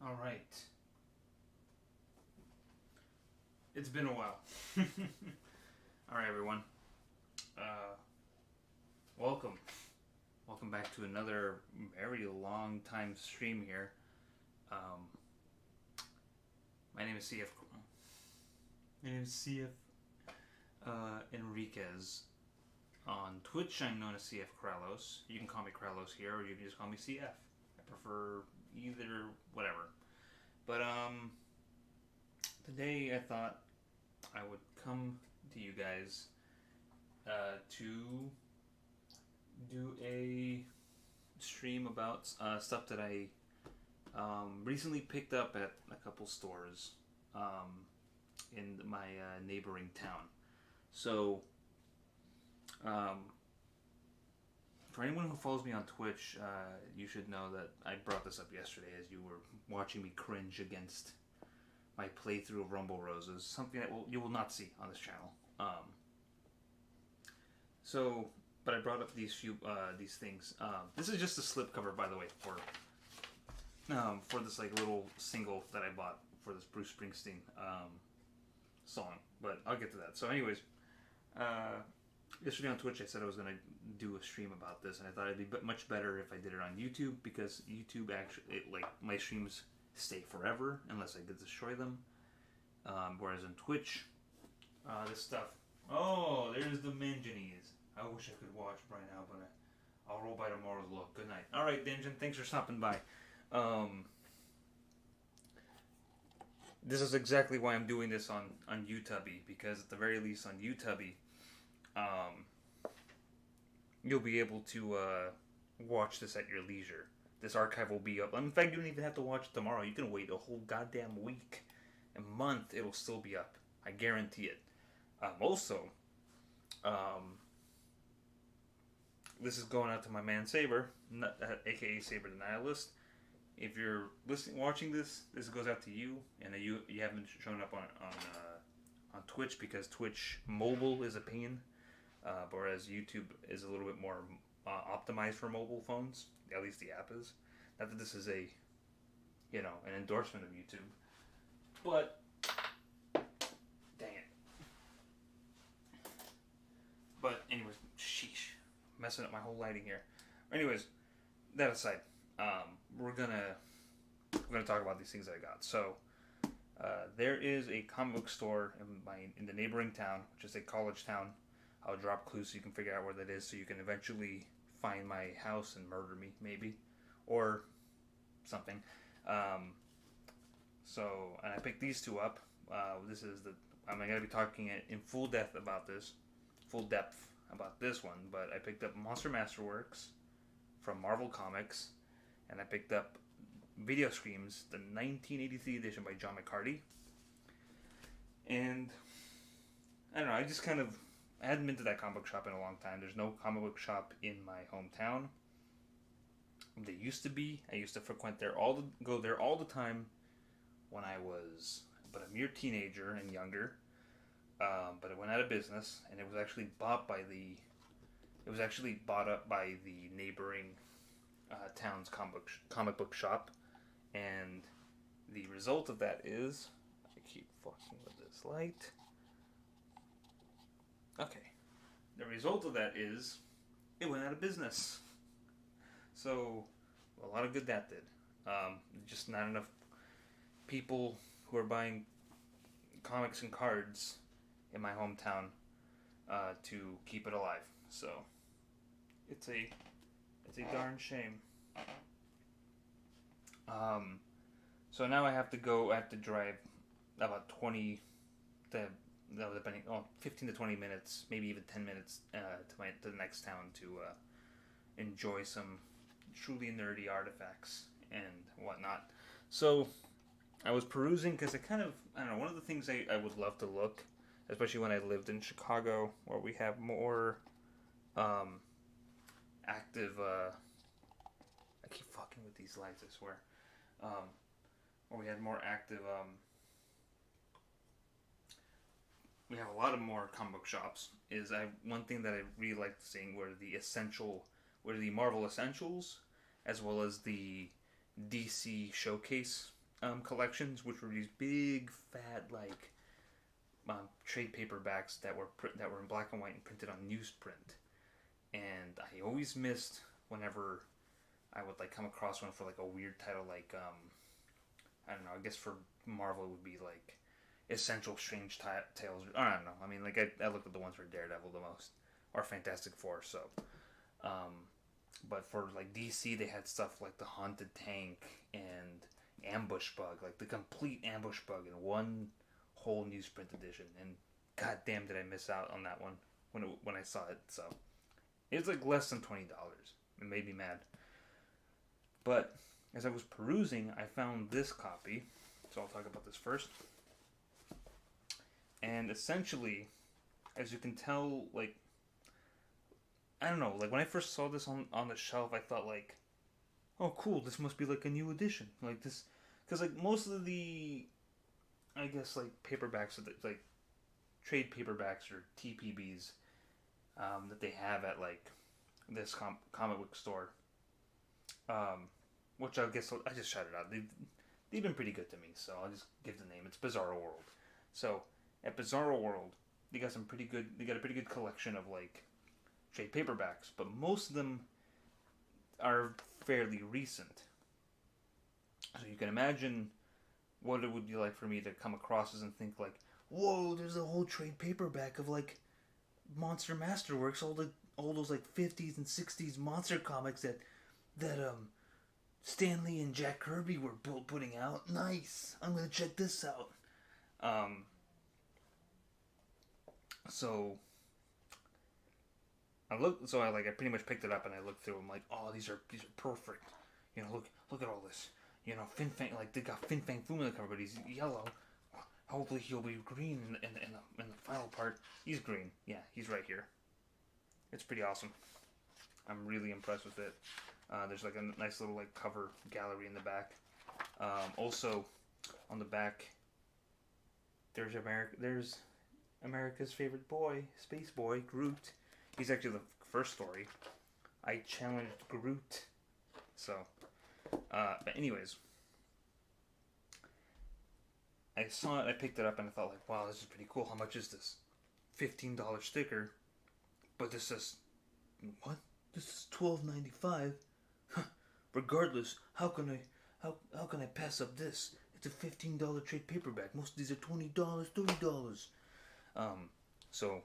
All right. It's been a while. All right, everyone. Uh, welcome. Welcome back to another very long time stream here. Um, my name is CF. My name is CF Enriquez. On Twitch, I'm known as CF Kralos. You can call me Kralos here, or you can just call me CF. I prefer either, whatever. But today I thought I would come to you guys to do a stream about stuff that I recently picked up at a couple stores in my neighboring town. So, um, for anyone who follows me on Twitch, you should know that I brought this up yesterday as you were watching me cringe against my playthrough of Rumble Roses, something that you will not see on this channel. But I brought up these things. This is just a slipcover, by the way, for this like little single that I bought for this Bruce Springsteen song. But I'll get to that. So, anyways, yesterday on Twitch I said I was gonna do a stream about this, and I thought it'd be much better if I did it on YouTube because YouTube actually my streams stay forever unless I destroy them. Whereas on Twitch, this stuff. Oh, there's the Manganese. I wish I could watch right now, but I'll roll by tomorrow's look. Good night. All right, Dingeon, thanks for stopping by. This is exactly why I'm doing this on YouTube, because at the very least on YouTube, you'll be able to watch this at your leisure. This archive will be up. In fact, you don't even have to watch it tomorrow. You can wait a whole goddamn week, a month. It'll still be up. I guarantee it. Also, this is going out to my man Saber, aka Saber the Nihilist. If you're watching this, this goes out to you, and you haven't shown up on Twitch because Twitch mobile is a pain, whereas YouTube is a little bit more optimized for mobile phones. At least the app is. Not that this is an endorsement of YouTube, but dang it. But anyways, sheesh, messing up my whole lighting here. Anyways, that aside, we're gonna talk about these things that I got. So there is a comic book store in the neighboring town, which is a college town. I'll drop clues so you can figure out where that is, so you can eventually find my house and murder me, maybe, or something. And I picked these two up. I'm gonna be talking in full depth about this one, but I picked up Monster Masterworks from Marvel Comics, and I picked up Video Screams, the 1983 edition by John McCarty. And I don't know, I hadn't been to that comic book shop in a long time. There's no comic book shop in my hometown. There used to be. I used to go there all the time when I was but a mere teenager and younger. But it went out of business, and it was actually bought up by the neighboring town's comic book shop, and the result of that is I keep fucking with this light. Okay, the result of that is it went out of business. So a lot of good that did. Just not enough people who are buying comics and cards in my hometown to keep it alive. So it's a darn shame. So now I have to drive about 15 to 20 minutes, maybe even 10 minutes to the next town to enjoy some truly nerdy artifacts and whatnot. So I was perusing because I don't know, one of the things I would love to look, especially when I lived in Chicago, where we have more active, I keep fucking with these lights, I swear, where we had more active, we have a lot of more comic book shops, one thing that I really liked seeing were the Marvel Essentials, as well as the DC Showcase collections, which were these big, fat, like trade paperbacks that were in black and white and printed on newsprint. And I always missed whenever I would like come across one for like a weird title, like I don't know. I guess for Marvel it would be like Essential Strange Tales. I don't know. I mean, like I looked at the ones for Daredevil the most, or Fantastic Four. So, but for like DC, they had stuff like the Haunted Tank and Ambush Bug, like the complete Ambush Bug in one whole newsprint edition. And goddamn, did I miss out on that one when I saw it. So it was like less than $20. It made me mad. But as I was perusing, I found this copy. So I'll talk about this first. And essentially, as you can tell, like, I don't know, like when I first saw this on the shelf, I thought like, oh cool, this must be like a new edition. Like this, because like most of the, I guess like paperbacks, like trade paperbacks or TPBs that they have at like this comic book store, which I guess I just shout it out. They've been pretty good to me, so I'll just give the name. It's Bizarro World. So at Bizarro World, they got some pretty good. They got a pretty good collection of like trade paperbacks, but most of them are fairly recent. So you can imagine what it would be like for me to come across this and think like, whoa, there's a whole trade paperback of like Monster Masterworks, all those like 50s and 60s monster comics that Stanley and Jack Kirby were putting out. Nice. I'm gonna check this out. So I pretty much picked it up and I looked through them like, oh, these are perfect. You know, look at all this. You know, Fin Fang, like they got Fin Fang Foom in the cover, but he's yellow. Hopefully he'll be green in the final part. He's green. Yeah, he's right here. It's pretty awesome. I'm really impressed with it. There's like a nice little like cover gallery in the back. Also, on the back, there's America's favorite boy, Space Boy, Groot. He's actually the first story. I challenged Groot. So, but anyways, I saw it, I picked it up, and I thought like, wow, this is pretty cool. How much is this? $15 sticker. But this is, what? This is $12.95. Huh. Regardless, how can I pass up this? It's a $15 trade paperback. Most of these are $20, $30. So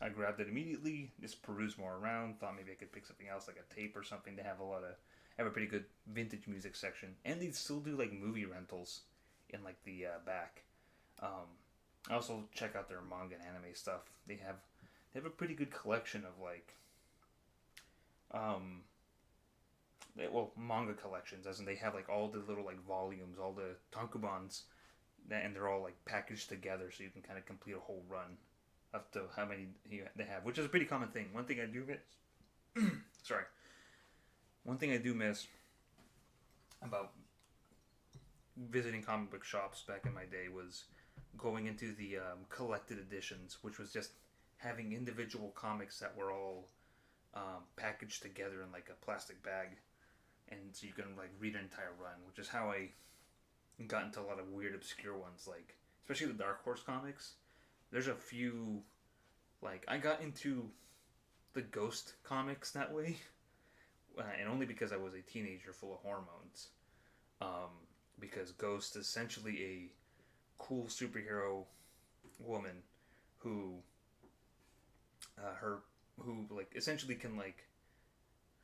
I grabbed it immediately, just perused more around, thought maybe I could pick something else like a tape or something. They have a pretty good vintage music section, and they still do like movie rentals in like the back. I also check out their manga and anime stuff. They have a pretty good collection of like manga collections, as in they have like all the little like volumes, all the tankobons, and they're all like packaged together, so you can kind of complete a whole run up to how many they have, which is a pretty common thing. One thing I do miss, one thing I do miss about visiting comic book shops back in my day was going into the collected editions, which was just having individual comics that were all packaged together in like a plastic bag, and so you can like read an entire run, which is how I got into a lot of weird, obscure ones, like especially the Dark Horse comics. There's a few, like I got into the Ghost comics that way, and only because I was a teenager full of hormones. Because Ghost is essentially a cool superhero woman who like essentially can like,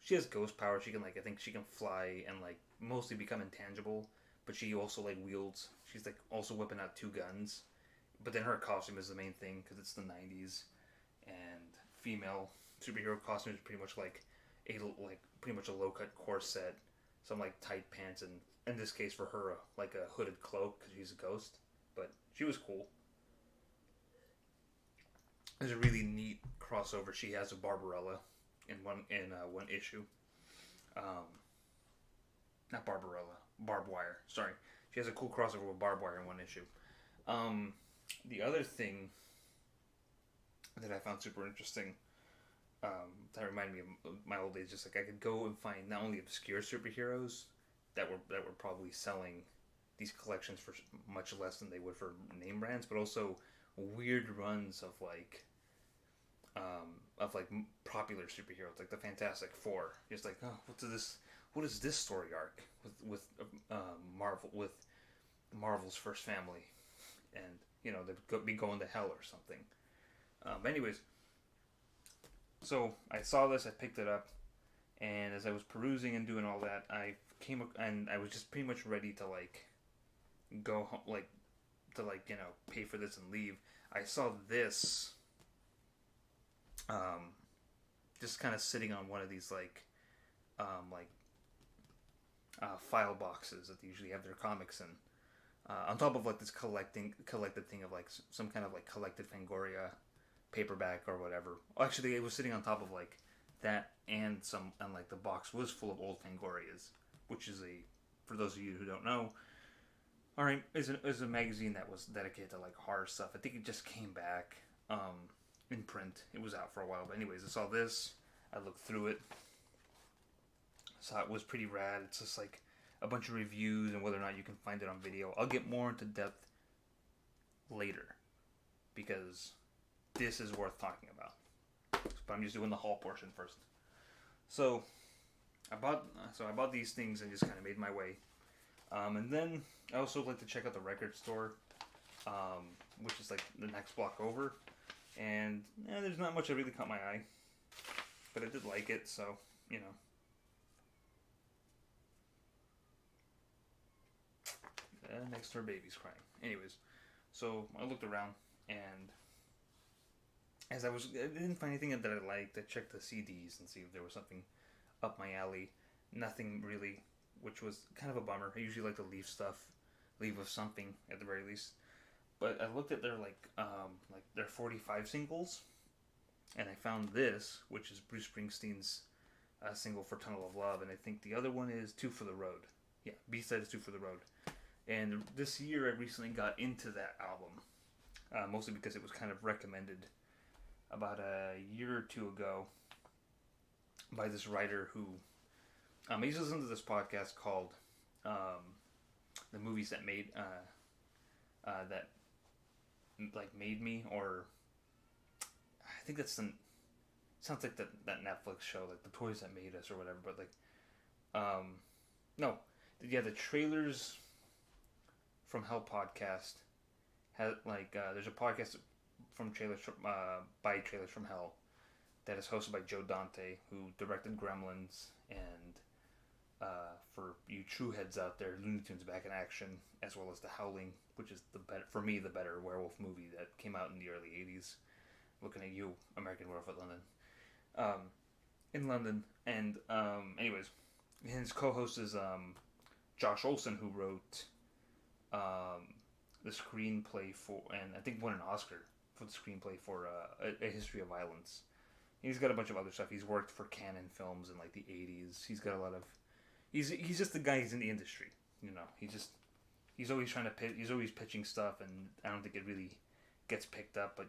she has ghost power. She can like, I think she can fly and like mostly become intangible, but she also like wields, she's like also whipping out two guns, but then her costume is the main thing because it's the 90s, and female superhero costume is pretty much like pretty much a low cut corset, some like tight pants, and in this case for her like a hooded cloak because she's a ghost. But she was cool. There's a really neat crossover she has with Barbarella in one issue. Not Barbarella, Barbed Wire. Sorry, she has a cool crossover with Barbed Wire in one issue. The other thing that I found super interesting, that reminded me of my old days, just like I could go and find not only obscure superheroes that were probably selling these collections for much less than they would for name brands, but also weird runs of like popular superheroes, like the Fantastic Four. It's like, oh, what is this story arc with Marvel's first family, and they'd be going to hell or something. Anyways, so I saw this, I picked it up, and as I was perusing and doing all that, and I was just pretty much ready to go home, pay for this and leave. I saw this, just kind of sitting on one of these file boxes that they usually have their comics in, on top of this collected thing of some kind of collected Fangoria paperback or whatever. Actually, it was sitting on top of that, and the box was full of old Fangorias, which is for those of you who don't know, alright, is a magazine that was dedicated to horror stuff. I think it just came back in print. It was out for a while, but anyways, I saw this, I looked through it, saw it was pretty rad. It's just a bunch of reviews and whether or not you can find it on video. I'll get more into depth later, because this is worth talking about. But I'm just doing the haul portion first. So I bought these things and just kind of made my way. And then I also like to check out the record store, which is the next block over. And there's not much that really caught my eye, but I did like it, so next door baby's crying. Anyways, so I looked around, and I didn't find anything that I liked. I checked the CDs and see if there was something up my alley. Nothing really, which was kind of a bummer. I usually like to leave with something at the very least. But I looked at their their 45 singles, and I found this, which is Bruce Springsteen's single for Tunnel of Love, and I think the other one is Two for the Road. Yeah, B-side is Two for the Road. And this year I recently got into that album, mostly because it was kind of recommended about a year or two ago by this writer who I used to listen to this podcast called The Movies That Made Made Me, or I think that's sounds like that Netflix show, The Toys That Made Us or whatever, but no, yeah, the Trailers from Hell podcast has there's a podcast from by Trailers from Hell that is hosted by Joe Dante, who directed Gremlins, and for you true heads out there, Looney Tunes Back in Action, as well as The Howling, which is the better werewolf movie that came out in the early 80s. Looking at you, American Werewolf at London. In London, and anyways, his co-host is Josh Olson, who wrote the screenplay for, and I think won an Oscar for the screenplay for A History of Violence. He's got a bunch of other stuff. He's worked for Canon Films in the 80s. He's got a lot of. He's just the guy. He's in the industry. He's always trying to he's always pitching stuff, and I don't think it really gets picked up. But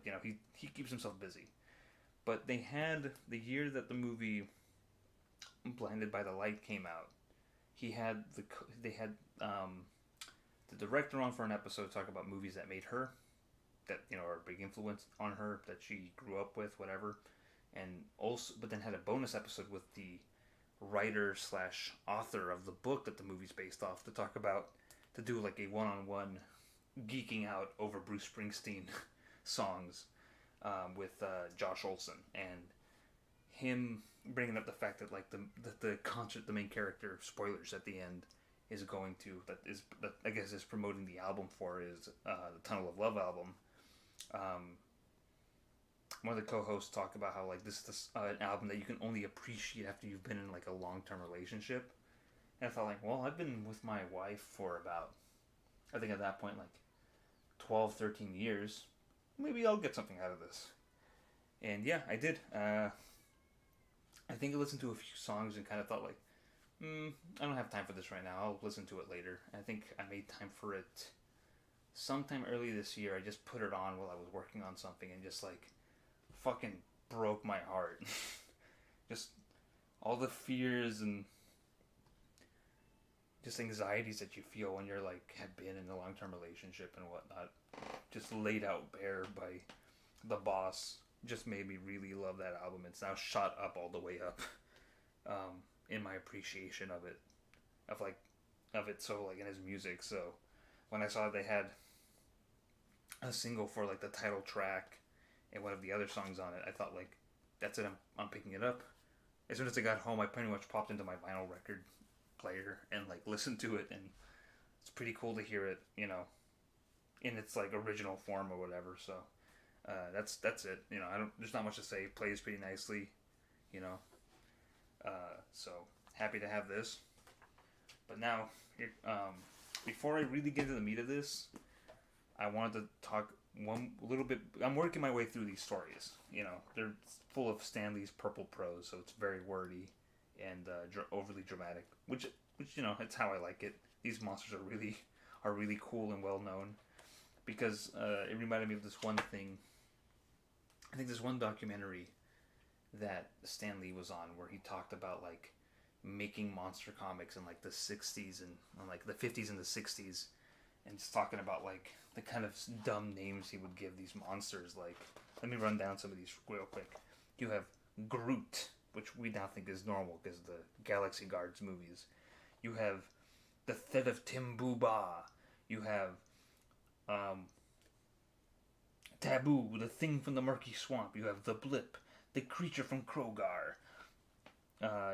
he keeps himself busy. But they had the year that the movie Blinded by the Light came out. They had the director on for an episode to talk about movies that made her, that are a big influence on her, that she grew up with, whatever. And also, but then had a bonus episode with the writer / author of the book that the movie's based off to do a one-on-one geeking out over Bruce Springsteen songs with Josh Olson, and him bringing up the fact that the concert the main character, spoilers at the end, is going to that I guess is promoting the album for is the Tunnel of Love album. One of the co-hosts talked about how this is an album that you can only appreciate after you've been in a long-term relationship. And I thought well, I've been with my wife for about, I think at that point 12, 13 years. Maybe I'll get something out of this. And yeah, I did. I think I listened to a few songs and kind of thought I don't have time for this right now. I'll listen to it later. I think I made time for it sometime early this year. I just put it on while I was working on something and just fucking broke my heart. Just all the fears and just anxieties that you feel when you're like have been in a long-term relationship and whatnot, just laid out bare by the boss, just made me really love that album. It's now shot up all the way up, in my appreciation of it, of like of it. So like in his music. So when I saw they had a single for like the title track and one of the other songs on it, I thought like, that's it. I'm picking it up. As soon as I got home, I pretty much popped into my vinyl record player and like listened to it, and it's pretty cool to hear it, in its like original form or whatever. So that's it. I don't. There's not much to say. It plays pretty nicely, you know. So happy to have this. But now, before I really get into the meat of this, I wanted to talk one little bit. I'm working my way through these stories. They're full of Stanley's purple prose, so it's very wordy and overly dramatic, which it's how I like it. These monsters are really cool and well known, because it reminded me of this one thing. I think this one documentary that Stanley was on, where he talked about like making monster comics in like the 60s and like the 50s and the 60s, and just talking about like the kind of dumb names he would give these monsters. Like, let me run down some of these real quick. You have Groot, which we now think is normal because of the Galaxy Guards movies. You have the Thet of Timbuba. You have Taboo, the Thing from the Murky Swamp. You have the Blip, the Creature from Krogar.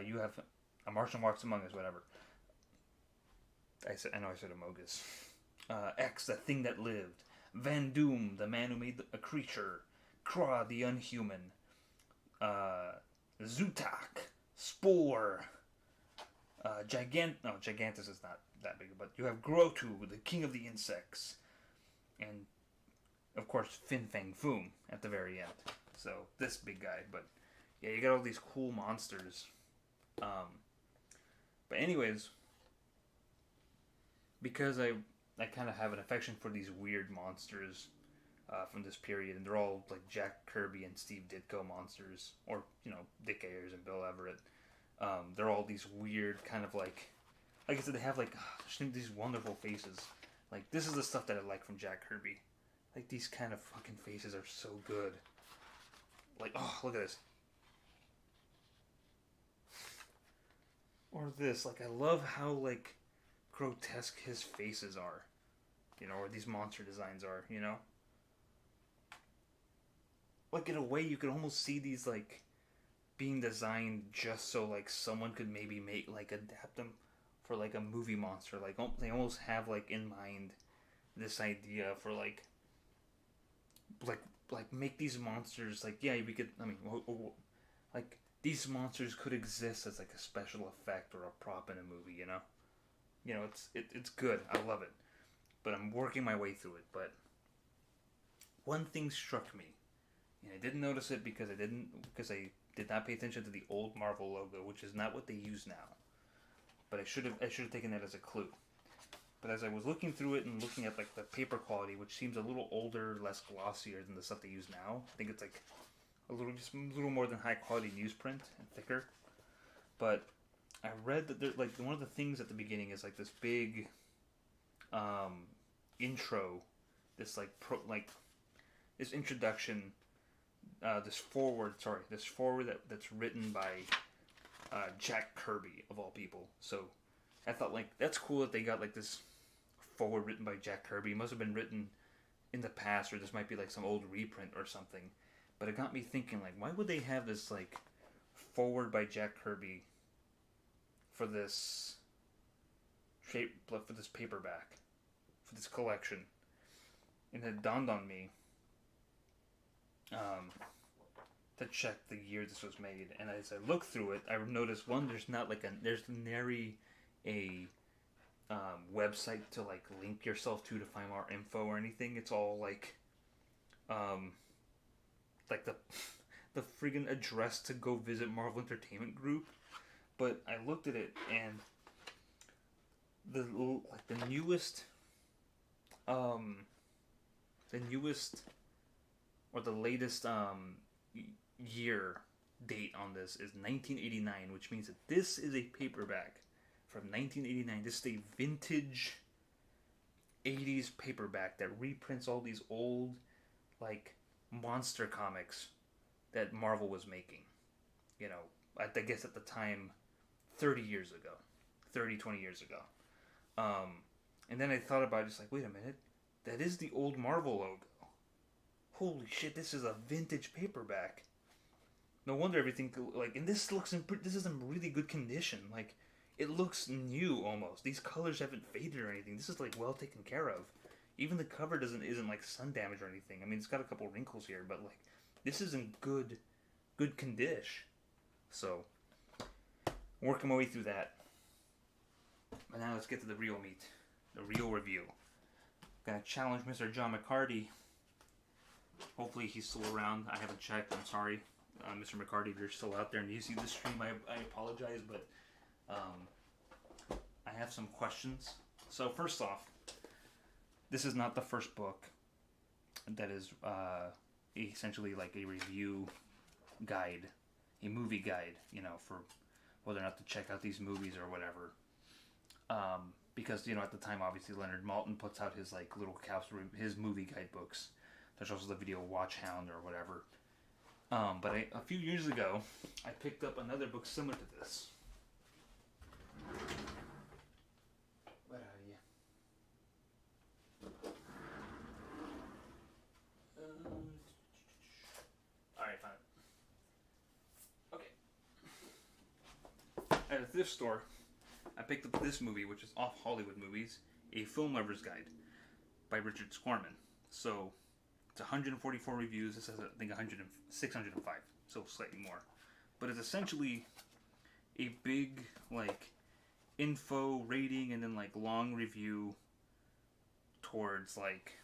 You have A Martian Walks Among Us, whatever. I know I said Amogus. X, the Thing That Lived. Van Doom, the Man Who Made a Creature. Kra, the Unhuman. Zutak, Spore. Gigantus is not that big, but you have Grotu, the King of the Insects. And, of course, Fin Fang Foom at the very end. So, this big guy. But, yeah, you got all these cool monsters. But anyways, because I kind of have an affection for these weird monsters from this period, and they're all like Jack Kirby and Steve Ditko monsters, or Dick Ayers and Bill Everett. They're all these weird kind of like I said, they have like these wonderful faces. Like, this is the stuff that I like from Jack Kirby. Like, these kind of fucking faces are so good. Like, oh, look at this. Or this, like, I love how like grotesque his faces are, or these monster designs are, Like, in a way, you could almost see these, like, being designed just so, like, someone could maybe adapt them for, like, a movie monster. Like, they almost have, like, in mind this idea for, like, make these monsters, like, yeah, we could, like, these monsters could exist as, like, a special effect or a prop in a movie, it's good. I love it. But I'm working my way through it. But one thing struck me, and I didn't notice it because I did not pay attention to the old Marvel logo, which is not what they use now. But I should have taken that as a clue. But as I was looking through it and looking at like the paper quality, which seems a little older, less glossier than the stuff they use now, I think it's like a little more than high quality newsprint and thicker. But I read that like one of the things at the beginning is like this big intro, this this introduction. This forward that's written by Jack Kirby, of all people. So I thought, like, that's cool that they got like this forward written by Jack Kirby. It must have been written in the past, or this might be like some old reprint or something. But it got me thinking, like, why would they have this like forward by Jack Kirby for this paperback, for this collection? And it dawned on me to check the year this was made, and as I looked through it, I noticed one, there's nary a website to like link yourself to find more info or anything. It's all like the friggin' address to go visit Marvel Entertainment Group. But I looked at it, and the newest or the latest year date on this is 1989, which means that this is a paperback from 1989. This is a vintage 80s paperback that reprints all these old, like, monster comics that Marvel was making. You know, I guess at the time, 30 years ago. 20 years ago. And then I thought about it, just like, wait a minute. That is the old Marvel logo. Holy shit, this is a vintage paperback. No wonder everything, like, and this is in really good condition. Like, it looks new almost. These colors haven't faded or anything. This is, like, well taken care of. Even the cover isn't like sun damage or anything. I mean, it's got a couple wrinkles here, but like, this is in good condition. So, working my way through that. But now let's get to the real meat, the real review. Gonna challenge Mr. John McCarty. Hopefully he's still around. I haven't checked. I'm sorry, Mr. McCarty, if you're still out there and you see the stream. I apologize, but I have some questions. So first off, this is not the first book that is essentially like a review guide, a movie guide, you know, for whether or not to check out these movies or whatever. Because, you know, at the time, obviously, Leonard Maltin puts out his, like, little his movie guidebooks. There's also the video Watch Hound or whatever. But a few years ago, I picked up another book similar to this. Where are you? Alright, fine. Okay. At a thrift store, I picked up this movie, which is Off Hollywood Movies, A Film Lover's Guide by Richard Squarman. So, it's 144 reviews. This has, I think, 605, so slightly more. But it's essentially a big, like, info, rating, and then, like, long review towards, like,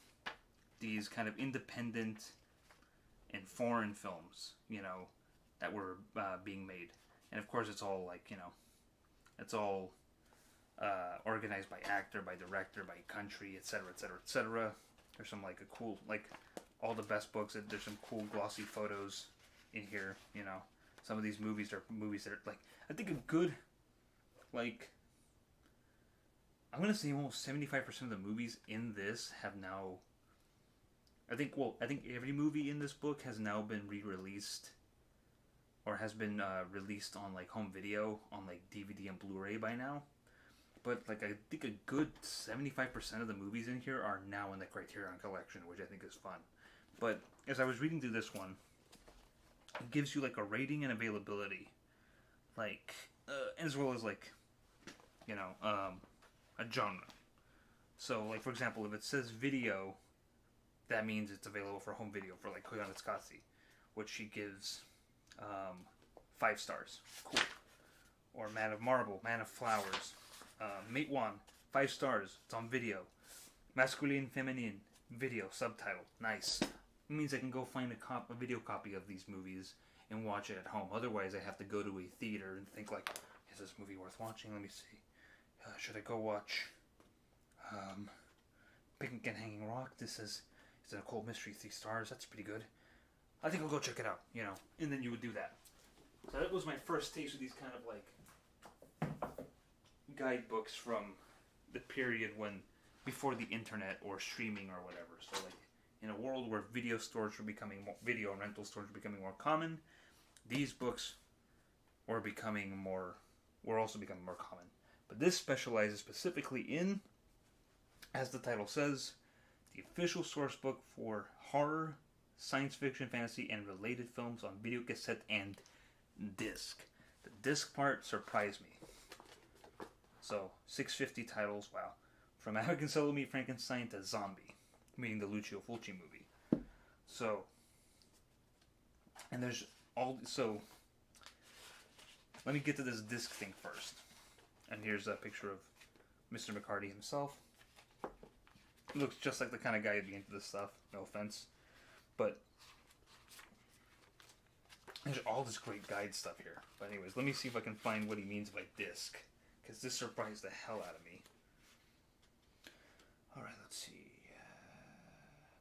these kind of independent and foreign films, you know, that were being made. And, of course, it's all, like, you know, it's all organized by actor, by director, by country, etc., etc., etc. There's some, like, a cool, like, all the best books. There's some cool glossy photos in here, you know. Some of these movies are movies that are, like, I think a good, like, I'm going to say almost 75% of the movies in this have now, I think every movie in this book has now been re-released, or has been released on, like, home video, on, like, DVD and Blu-ray by now. But, like, I think a good 75% of the movies in here are now in the Criterion Collection, which I think is fun. But as I was reading through this one, it gives you, like, a rating and availability, like, as well as, like, you know, a genre. So, like, for example, if it says video, that means it's available for home video for, like, Koyaanisqatsi, which she gives 5 stars. Cool. Or Man of Marble, Man of Flowers. Mate One, 5 stars. It's on video. Masculine, Feminine, video, subtitle. Nice. It means I can go find a video copy of these movies and watch it at home. Otherwise, I have to go to a theater and think, like, is this movie worth watching? Let me see. Should I go watch Picnic and Hanging Rock? This is it's a cold mystery, 3 stars. That's pretty good. I think I'll go check it out, you know. And then you would do that. So that was my first taste of these kind of, like, guidebooks from the period when, before the internet or streaming or whatever. So, like, in a world where video and rental stores were becoming more common, these books were also becoming more common. But this specializes specifically in, as the title says, the official source book for horror, science fiction, fantasy, and related films on video cassette and disc. The disc part surprised me. So, 650 titles, wow. From American Solo Meat Frankenstein to Zombie, meaning the Lucio Fulci movie. So, and there's so, let me get to this disc thing first. And here's a picture of Mr. McCarty himself. He looks just like the kind of guy who'd be into this stuff, no offense. But there's all this great guide stuff here. But anyways, let me see if I can find what he means by disc, because this surprised the hell out of me. Alright, let's see.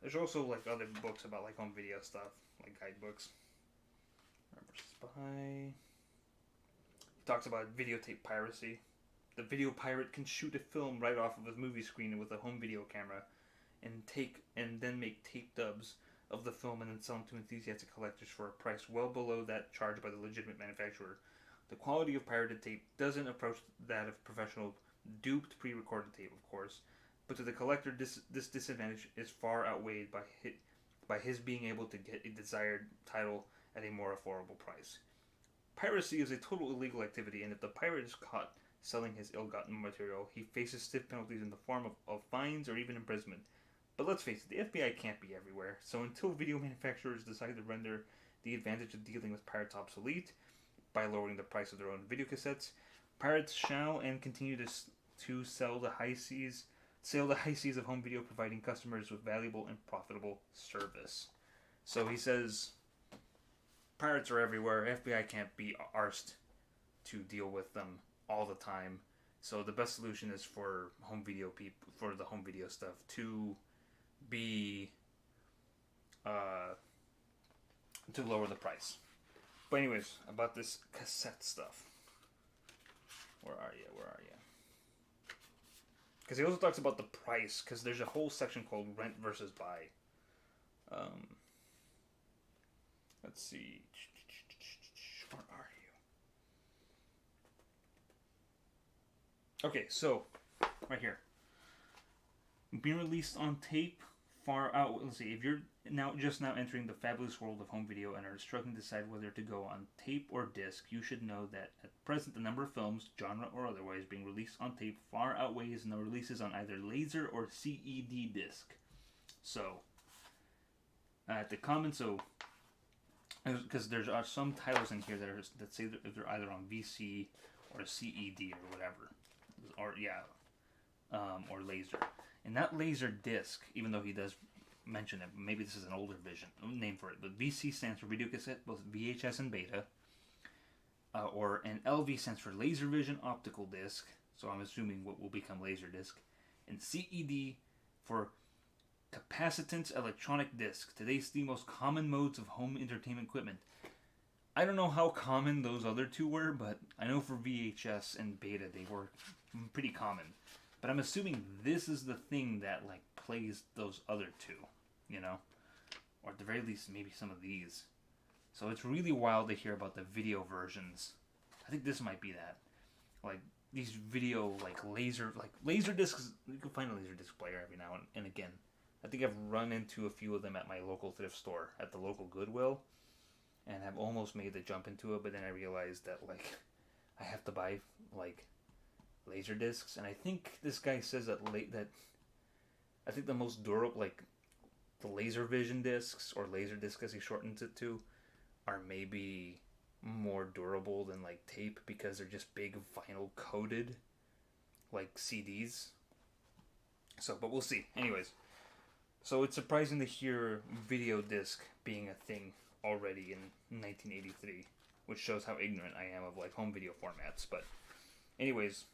There's also, like, other books about, like, home video stuff, like guidebooks. Remember Spy. He talks about videotape piracy. the video pirate can shoot a film right off of his movie screen with a home video camera, and then make tape dubs of the film and then sell them to enthusiastic collectors for a price well below that charged by the legitimate manufacturer. The quality of pirated tape doesn't approach that of professional duped pre-recorded tape, of course, but to the collector, this disadvantage is far outweighed by his being able to get a desired title at a more affordable price. Piracy is a total illegal activity, and if the pirate is caught selling his ill-gotten material, he faces stiff penalties in the form of fines or even imprisonment. But let's face it, the FBI can't be everywhere, so until video manufacturers decide to render the advantage of dealing with pirates obsolete by lowering the price of their own videocassettes, pirates shall and continue to sail the high seas of home video, providing customers with valuable and profitable service. So he says, pirates are everywhere. FBI can't be arsed to deal with them all the time. So the best solution is for the home video stuff to be to lower the price. But anyways, about this cassette stuff. Where are you? Because he also talks about the price, because there's a whole section called rent versus buy. Let's see. Where are you? Okay, so right here. Being released on tape, far out. Let's see. If you're now entering the fabulous world of home video and are struggling to decide whether to go on tape or disc, you should know that at present the number of films, genre or otherwise, being released on tape far outweighs the releases on either laser or CED disc. So, at the comments, because there's some titles in here that say that they're either on VC or CED or whatever, or laser. And that laser disc, even though he does mention it, maybe this is an older name for it, but VC stands for video cassette, both VHS and beta, and LV stands for laser vision optical disc, so I'm assuming what will become laser disc, and CED for capacitance electronic disc. Today's the most common modes of home entertainment equipment. I don't know how common those other two were, but I know for VHS and beta they were pretty common. But I'm assuming this is the thing that plays those other two, or at the very least maybe some of these. So it's really wild to hear about the video versions. I think this might be that. These video laser discs. You can find a laser disc player every now and again. I think I've run into a few of them at my local thrift store, at the local Goodwill, and have almost made the jump into it, but then I realized that I have to buy laser discs, and I think this guy says that I think the most durable, the laser vision discs, or laser disc as he shortens it to, are maybe more durable than tape, because they're just big vinyl coated CDs. So, but we'll see. Anyways, so it's surprising to hear video disc being a thing already in 1983, which shows how ignorant I am of home video formats. But anyways,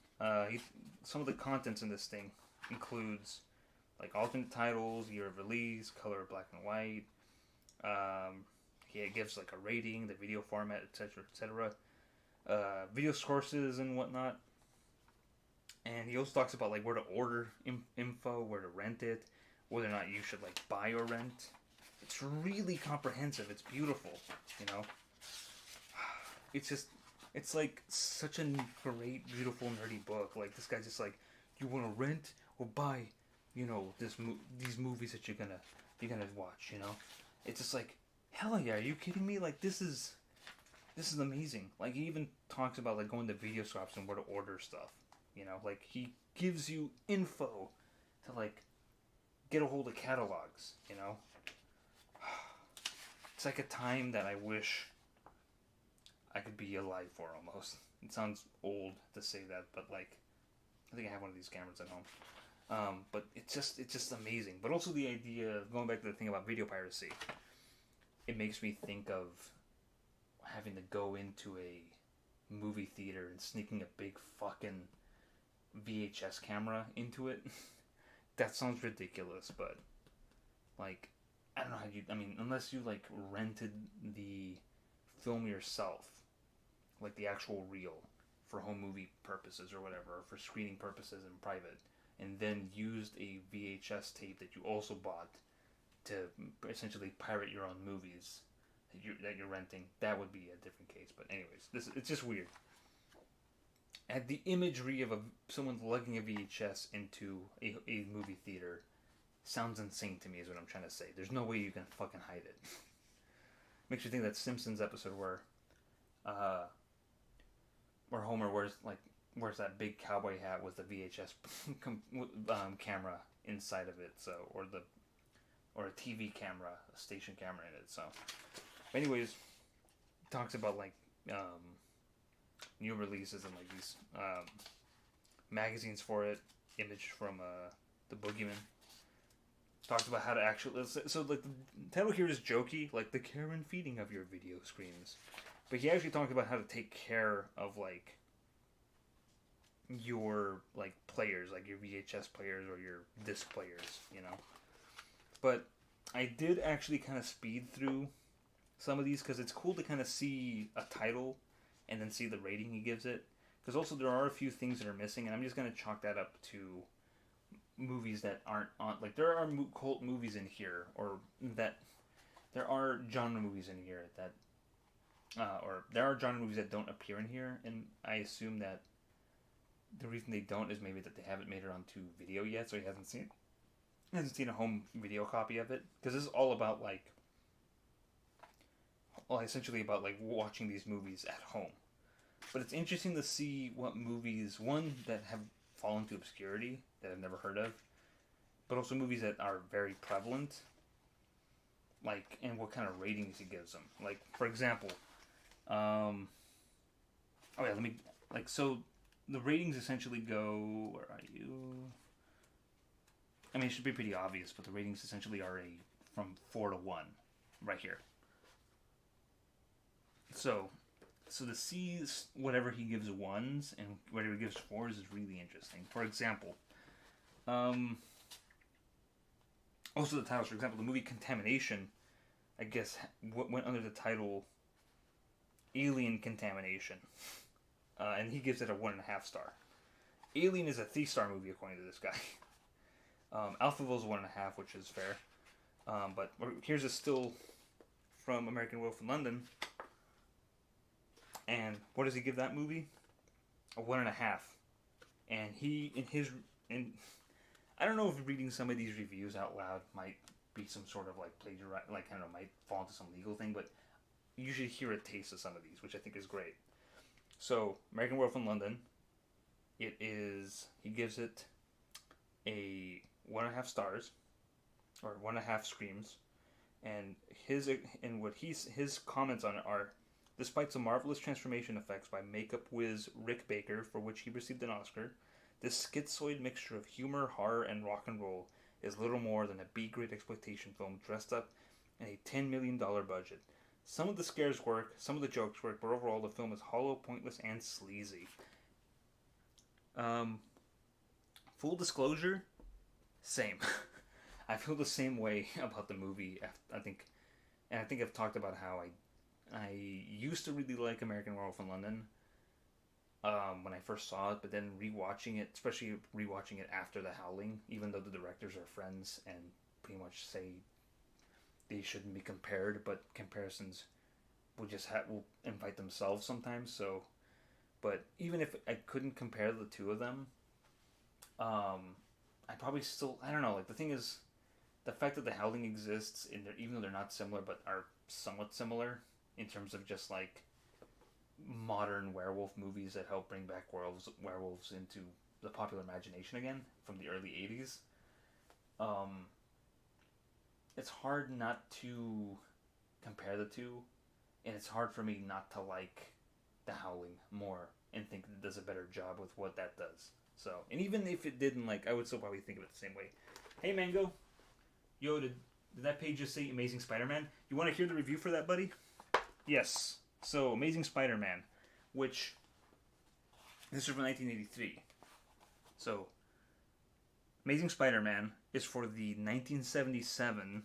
some of the contents in this thing includes alternate titles, year of release, color, black and white. It gives a rating, the video format, etc., etc. Video sources and whatnot. And he also talks about where to order info, where to rent it, whether or not you should buy or rent. It's really comprehensive. It's beautiful, It's just, it's such a great, beautiful, nerdy book. This guy's just you want to rent or buy, these movies that you're gonna watch, It's just hell yeah, are you kidding me? This is amazing. He even talks about going to video shops and where to order stuff, he gives you info to get a hold of catalogs, It's a time that I wish I could be alive for, almost. It sounds old to say that, but I think I have one of these cameras at home. But it's just amazing. But also the idea, going back to the thing about video piracy, it makes me think of having to go into a movie theater and sneaking a big fucking VHS camera into it. That sounds ridiculous, but I don't know how unless you rented the film yourself, the actual reel for home movie purposes or whatever, or for screening purposes in private, and then used a VHS tape that you also bought to essentially pirate your own movies that you're renting, that would be a different case. But anyways, it's just weird. And the imagery of someone lugging a VHS into a movie theater sounds insane to me, is what I'm trying to say. There's no way you can fucking hide it. Makes you think that Simpsons episode where Homer wears that big cowboy hat with the VHS camera inside of it, so or a TV camera, a station camera in it. So, anyways, talks about like new releases and like these magazines for it. Image from the Boogeyman. Talks about how to actually, so like the title here is jokey, like the care and feeding of your video screens, but he actually talks about how to take care of like your like players, like your VHS players or your disc players, you know. But I did actually kind of speed through some of these because it's cool to kind of see a title and then see the rating he gives it, because also there are a few things that are missing, and I'm just going to chalk that up to movies that aren't on, like there are cult movies in here, or that there are genre movies in here that or there are genre movies that don't appear in here, and I assume that the reason they don't is maybe that they haven't made it onto video yet, so he hasn't seen a home video copy of it, because this is all about like, well, essentially about like watching these movies at home. But it's interesting to see what movies, one, that have fallen to obscurity that I've never heard of, but also movies that are very prevalent, like, and what kind of ratings he gives them. Like, for example, so the ratings essentially go, where are you? I mean, it should be pretty obvious, but the ratings essentially are from 4 to 1, right here. So to see whatever he gives 1s and whatever he gives 4s is really interesting. For example, also the titles. For example, the movie Contamination, I guess, went under the title Alien Contamination, and he gives it a 1.5 star. Alien is a 3-star movie according to this guy. Alphaville's 1.5, which is fair. But here's a still from American Werewolf in London. And what does he give that movie? A 1.5. And I don't know if reading some of these reviews out loud might be some sort of like plagiarism, like, I don't know, might fall into some legal thing, but you usually hear a taste of some of these, which I think is great. So, American Werewolf in London, he gives it a 1.5 stars, or 1.5 screams, and his comments on it are: despite some marvelous transformation effects by makeup whiz Rick Baker, for which he received an Oscar, this schizoid mixture of humor, horror, and rock and roll is little more than a B-grade exploitation film dressed up in a $10 million budget. Some of the scares work, some of the jokes work, but overall the film is hollow, pointless, and sleazy. Full disclosure, same. I feel the same way about the movie. I think I've talked about how I used to really like American Werewolf in London when I first saw it, but then rewatching it, especially rewatching it after The Howling, even though the directors are friends and pretty much say they shouldn't be compared, but comparisons will invite themselves sometimes. So, but even if I couldn't compare the two of them, I probably still, I don't know, like the thing is, the fact that The Howling exists, even though they're not similar, but are somewhat similar in terms of just like modern werewolf movies that help bring back werewolves into the popular imagination again from the early 80s. It's hard not to compare the two, and it's hard for me not to like The Howling more and think it does a better job with what that does. So, and even if it didn't, like, I would still probably think of it the same way. Hey, Mango. Yo, did that page just say Amazing Spider-Man? You want to hear the review for that, buddy? Yes. So, Amazing Spider-Man, which, this is from 1983. So, Amazing Spider-Man is for the 1977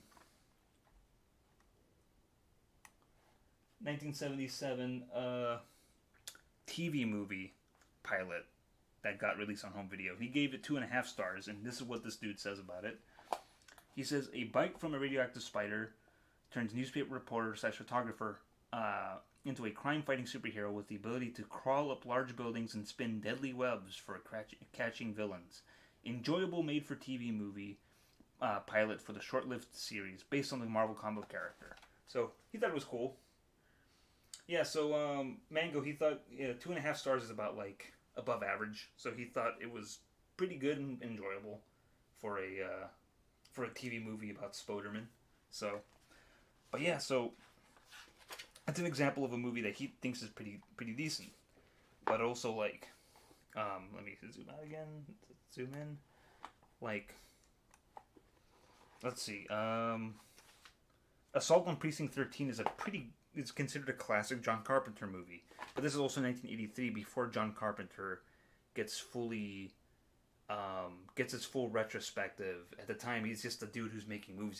TV movie pilot that got released on home video. He gave it 2.5 stars, and this is what this dude says about it. He says, a bite from a radioactive spider turns newspaper reporter / photographer into a crime-fighting superhero with the ability to crawl up large buildings and spin deadly webs for catching villains. Enjoyable made-for-TV movie pilot for the short-lived series based on the Marvel comic character. So he thought it was cool. Yeah, so Mango, he thought 2.5 stars is about like above average. So he thought it was pretty good and enjoyable for a TV movie about Spoderman. So, but yeah, so that's an example of a movie that he thinks is pretty decent, but also like, let me zoom out again. Zoom in, like, let's see. Assault on Precinct 13 is it's considered a classic John Carpenter movie, but this is also 1983, before John Carpenter gets its full retrospective. At the time, he's just a dude who's making movies.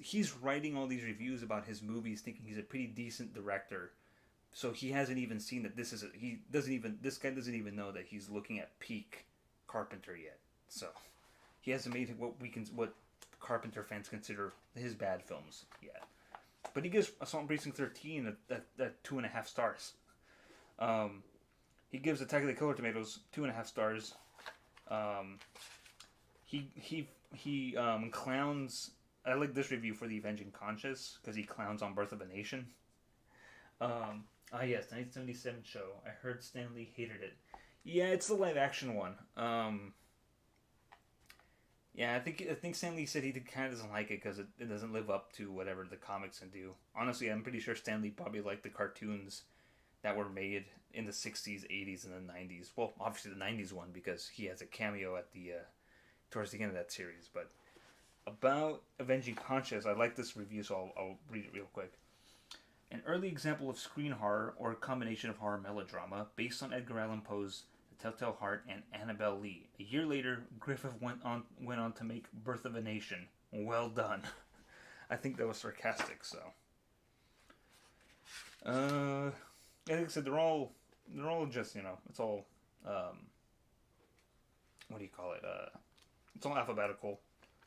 He's writing all these reviews about his movies, thinking he's a pretty decent director. So he hasn't even seen that this guy doesn't even know that he's looking at peak Carpenter yet. So he hasn't made what Carpenter fans consider his bad films yet. But he gives Assault on Precinct 13 at 2.5 stars. He gives Attack of the Killer Tomatoes 2.5 stars. He clowns. I like this review for The Avenging Conscious because he clowns on Birth of a Nation. Yes, 1977 show. I heard Stanley hated it. Yeah, it's the live action one. Yeah, I think Stanley said he kind of doesn't like it because it doesn't live up to whatever the comics can do. Honestly, I'm pretty sure Stanley probably liked the cartoons that were made in the 60s, 80s, and the 90s. Well, obviously the 90s one because he has a cameo at the towards the end of that series. But about Avenging Conscious, I like this review, so I'll read it real quick. An early example of screen horror, or a combination of horror melodrama, based on Edgar Allan Poe's The Telltale Heart and Annabelle Lee. A year later, Griffith went on to make Birth of a Nation. Well done. I think that was sarcastic, so. Like I said, they're all just, it's all, what do you call it? It's all alphabetical.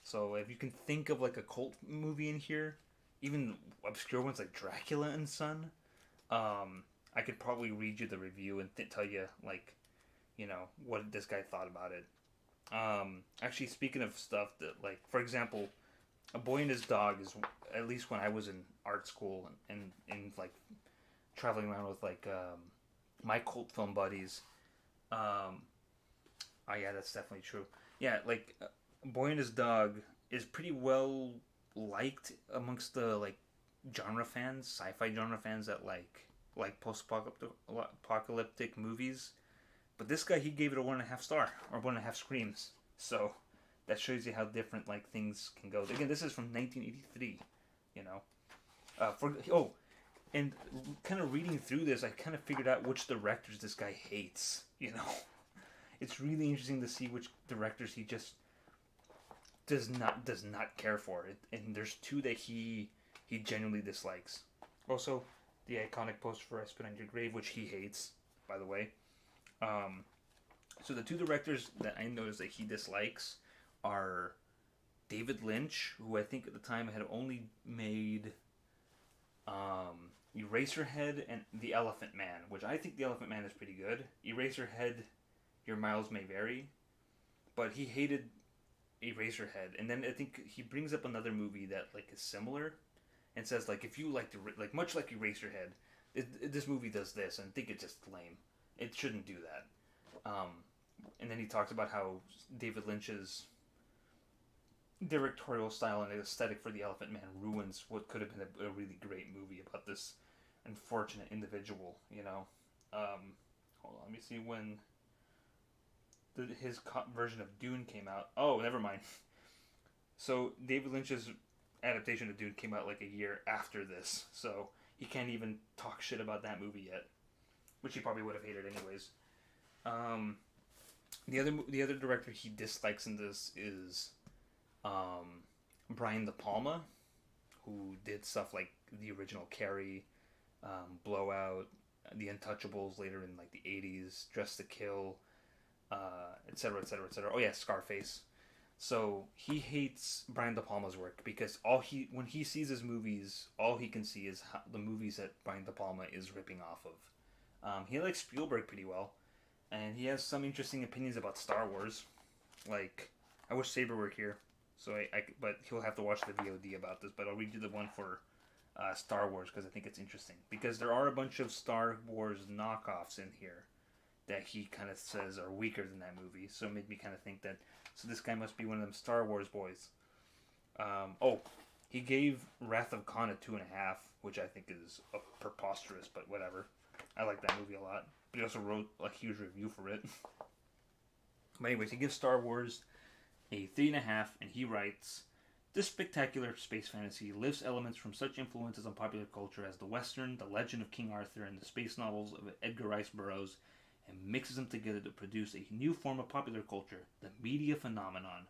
So if you can think of like a cult movie in here, even obscure ones like Dracula and Son, I could probably read you the review and tell you like, what this guy thought about it. Actually, speaking of stuff that, like, for example, A Boy and His Dog is, at least when I was in art school and like traveling around with like my cult film buddies. Oh yeah, that's definitely true. Yeah, like A Boy and His Dog is pretty well liked amongst the like genre fans, sci-fi genre fans that like post-apocalyptic movies. But this guy, he gave it a 1.5 star, or 1.5 screams. So that shows you how different like things can go. Again, this is from 1983. And kind of reading through this, I kind of figured out which directors this guy hates. It's really interesting to see which directors he just does not care for it. And there's 2 that he genuinely dislikes. Also, the iconic poster for I Spit on Your Grave, which he hates, by the way. So the 2 directors that I noticed that he dislikes are David Lynch, who I think at the time had only made Eraserhead and The Elephant Man, which I think The Elephant Man is pretty good. Eraserhead, your miles may vary, but he hated Eraserhead. And then I think he brings up another movie that like is similar and says like, if you like much like Eraserhead, this movie does this, and I think it's just lame. It shouldn't do that. And then he talks about how David Lynch's directorial style and aesthetic for The Elephant Man ruins what could have been a really great movie about this unfortunate individual, Hold on, let me see when his version of Dune came out. Oh, never mind. So David Lynch's adaptation of Dune came out like a year after this, so he can't even talk shit about that movie yet, which he probably would have hated anyways. The other director he dislikes in this is Brian De Palma, who did stuff like the original Carrie, Blowout, The Untouchables later in like the 80s, Dress to Kill, etc., etc., etc. Oh yeah, Scarface. So he hates Brian De Palma's work because when he sees his movies, all he can see is the movies that Brian De Palma is ripping off of. He likes Spielberg pretty well, and he has some interesting opinions about Star Wars. Like, I wish Saber were here, but he'll have to watch the VOD about this. But I'll read you the one for Star Wars because I think it's interesting because there are a bunch of Star Wars knockoffs in here that he kind of says are weaker than that movie. So it made me kind of think that so this guy must be one of them Star Wars boys. He gave Wrath of Khan a 2.5, which I think is preposterous, but whatever. I like that movie a lot. But he also wrote a huge review for it. But anyways, he gives Star Wars a 3.5, and he writes, "This spectacular space fantasy lifts elements from such influences on popular culture as the Western, the Legend of King Arthur, and the space novels of Edgar Rice Burroughs, and mixes them together to produce a new form of popular culture, the media phenomenon.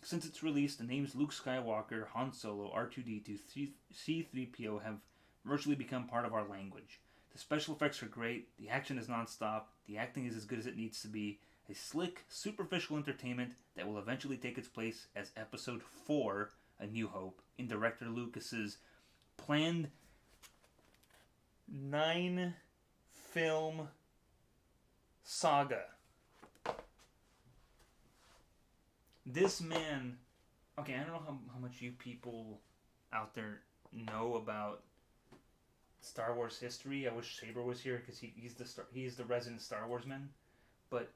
Since its release, the names Luke Skywalker, Han Solo, R2-D2, C-3PO have virtually become part of our language. The special effects are great, the action is non-stop, the acting is as good as it needs to be, a slick, superficial entertainment that will eventually take its place as Episode 4, A New Hope, in director Lucas's planned 9-film saga." This man, okay, I don't know how much you people out there know about Star Wars history. I wish Saber was here because he's the resident Star Wars man. But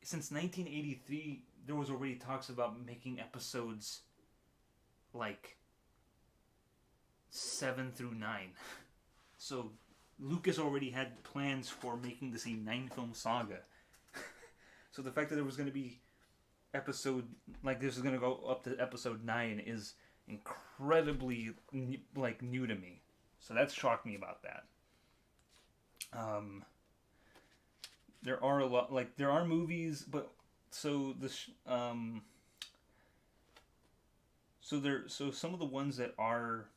since 1983, there was already talks about making episodes like 7 through 9. So Lucas already had plans for making this a 9-film saga. So the fact that there was going to be this is going to go up to episode 9 is incredibly new to me. So that shocked me about that. There are a lot, there are movies, but so some of the ones that are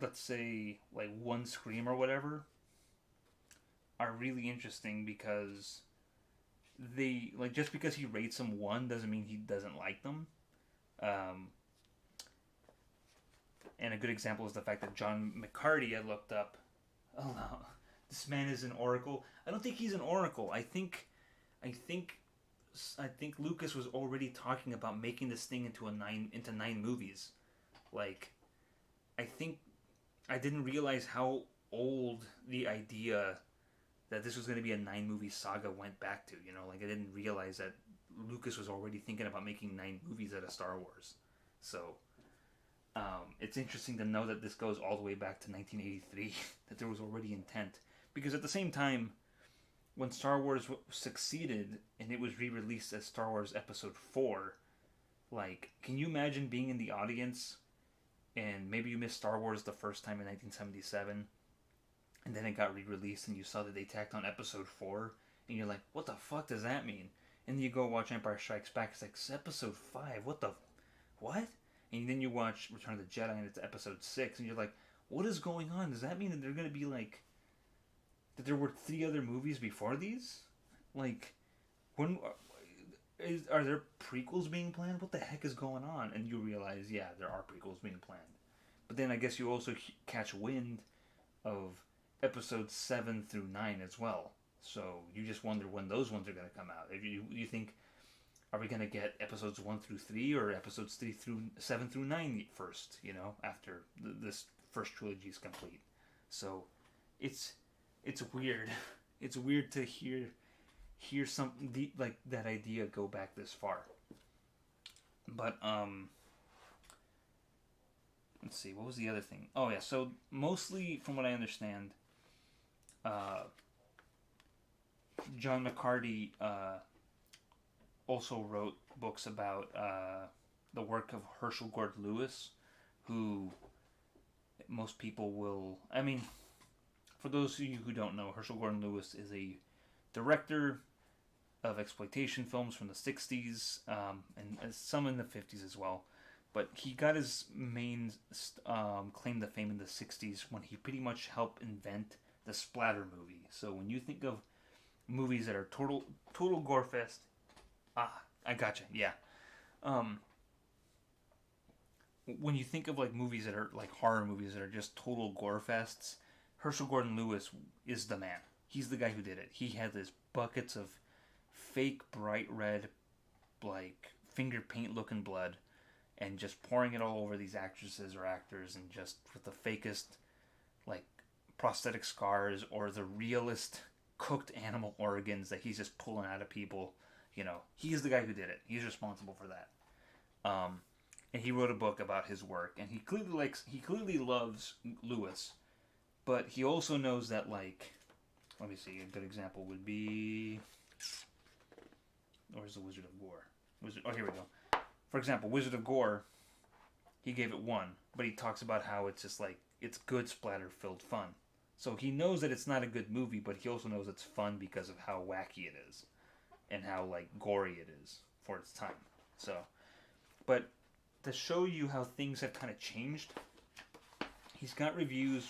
let's say like One Scream or whatever are really interesting because they just because he rates them 1 doesn't mean he doesn't like them. And a good example is the fact that John McCarty, I looked up, oh no, this man is an oracle. I don't think he's an oracle. I think Lucas was already talking about making this thing into 9 movies. I think I didn't realize how old the idea that this was going to be a 9-movie saga went back to. I didn't realize that Lucas was already thinking about making 9 movies out of Star Wars. So it's interesting to know that this goes all the way back to 1983, that there was already intent. Because at the same time, when Star Wars succeeded and it was re-released as Star Wars Episode 4, can you imagine being in the audience and maybe you missed Star Wars the first time in 1977 and then it got re-released and you saw that they tacked on Episode 4 and you're like, what the fuck does that mean? And then you go watch Empire Strikes Back, it's like, it's Episode 5, what? And then you watch Return of the Jedi and it's Episode 6 and you're like, what is going on? Does that mean that they're going to be that there were 3 other movies before these? When are there prequels being planned? What the heck is going on? And you realize, yeah, there are prequels being planned. But then I guess you also catch wind of Episodes 7 through 9 as well. So you just wonder when those ones are going to come out. If you think, are we going to get Episodes 1 through 3 or Episodes 7 through 9 first, after this first trilogy is complete? So it's weird. It's weird to hear something that idea go back this far. But let's see, what was the other thing? Oh yeah, so mostly from what I understand, John McCarty also wrote books about the work of Herschel Gordon Lewis, who most people will... I mean, for those of you who don't know, Herschel Gordon Lewis is a director of exploitation films from the 60s, and some in the 50s as well. But he got his main claim to fame in the 60s when he pretty much helped invent the splatter movie. So when you think of movies that are total gore fest, I gotcha, yeah. Um, when you think of like movies that are like horror movies that are just total gore fests, Herschel Gordon Lewis is the man. He's the guy who did it. He had this buckets of fake bright red, like finger paint looking blood, and just pouring it all over these actresses or actors, and just with the fakest, like prosthetic scars or the realest cooked animal organs that he's just pulling out of people. You know, he's the guy who did it. He's responsible for that. And he wrote a book about his work, and he clearly loves Lewis, but he also knows that, like, let me see, a good example would be, where's the Wizard of Gore? Here we go. For example, Wizard of Gore, he gave it 1, but he talks about how it's just like, it's good splatter-filled fun. So he knows that it's not a good movie, but he also knows it's fun because of how wacky it is, and how, like, gory it is for its time. So, but to show you how things have kind of changed, he's got reviews,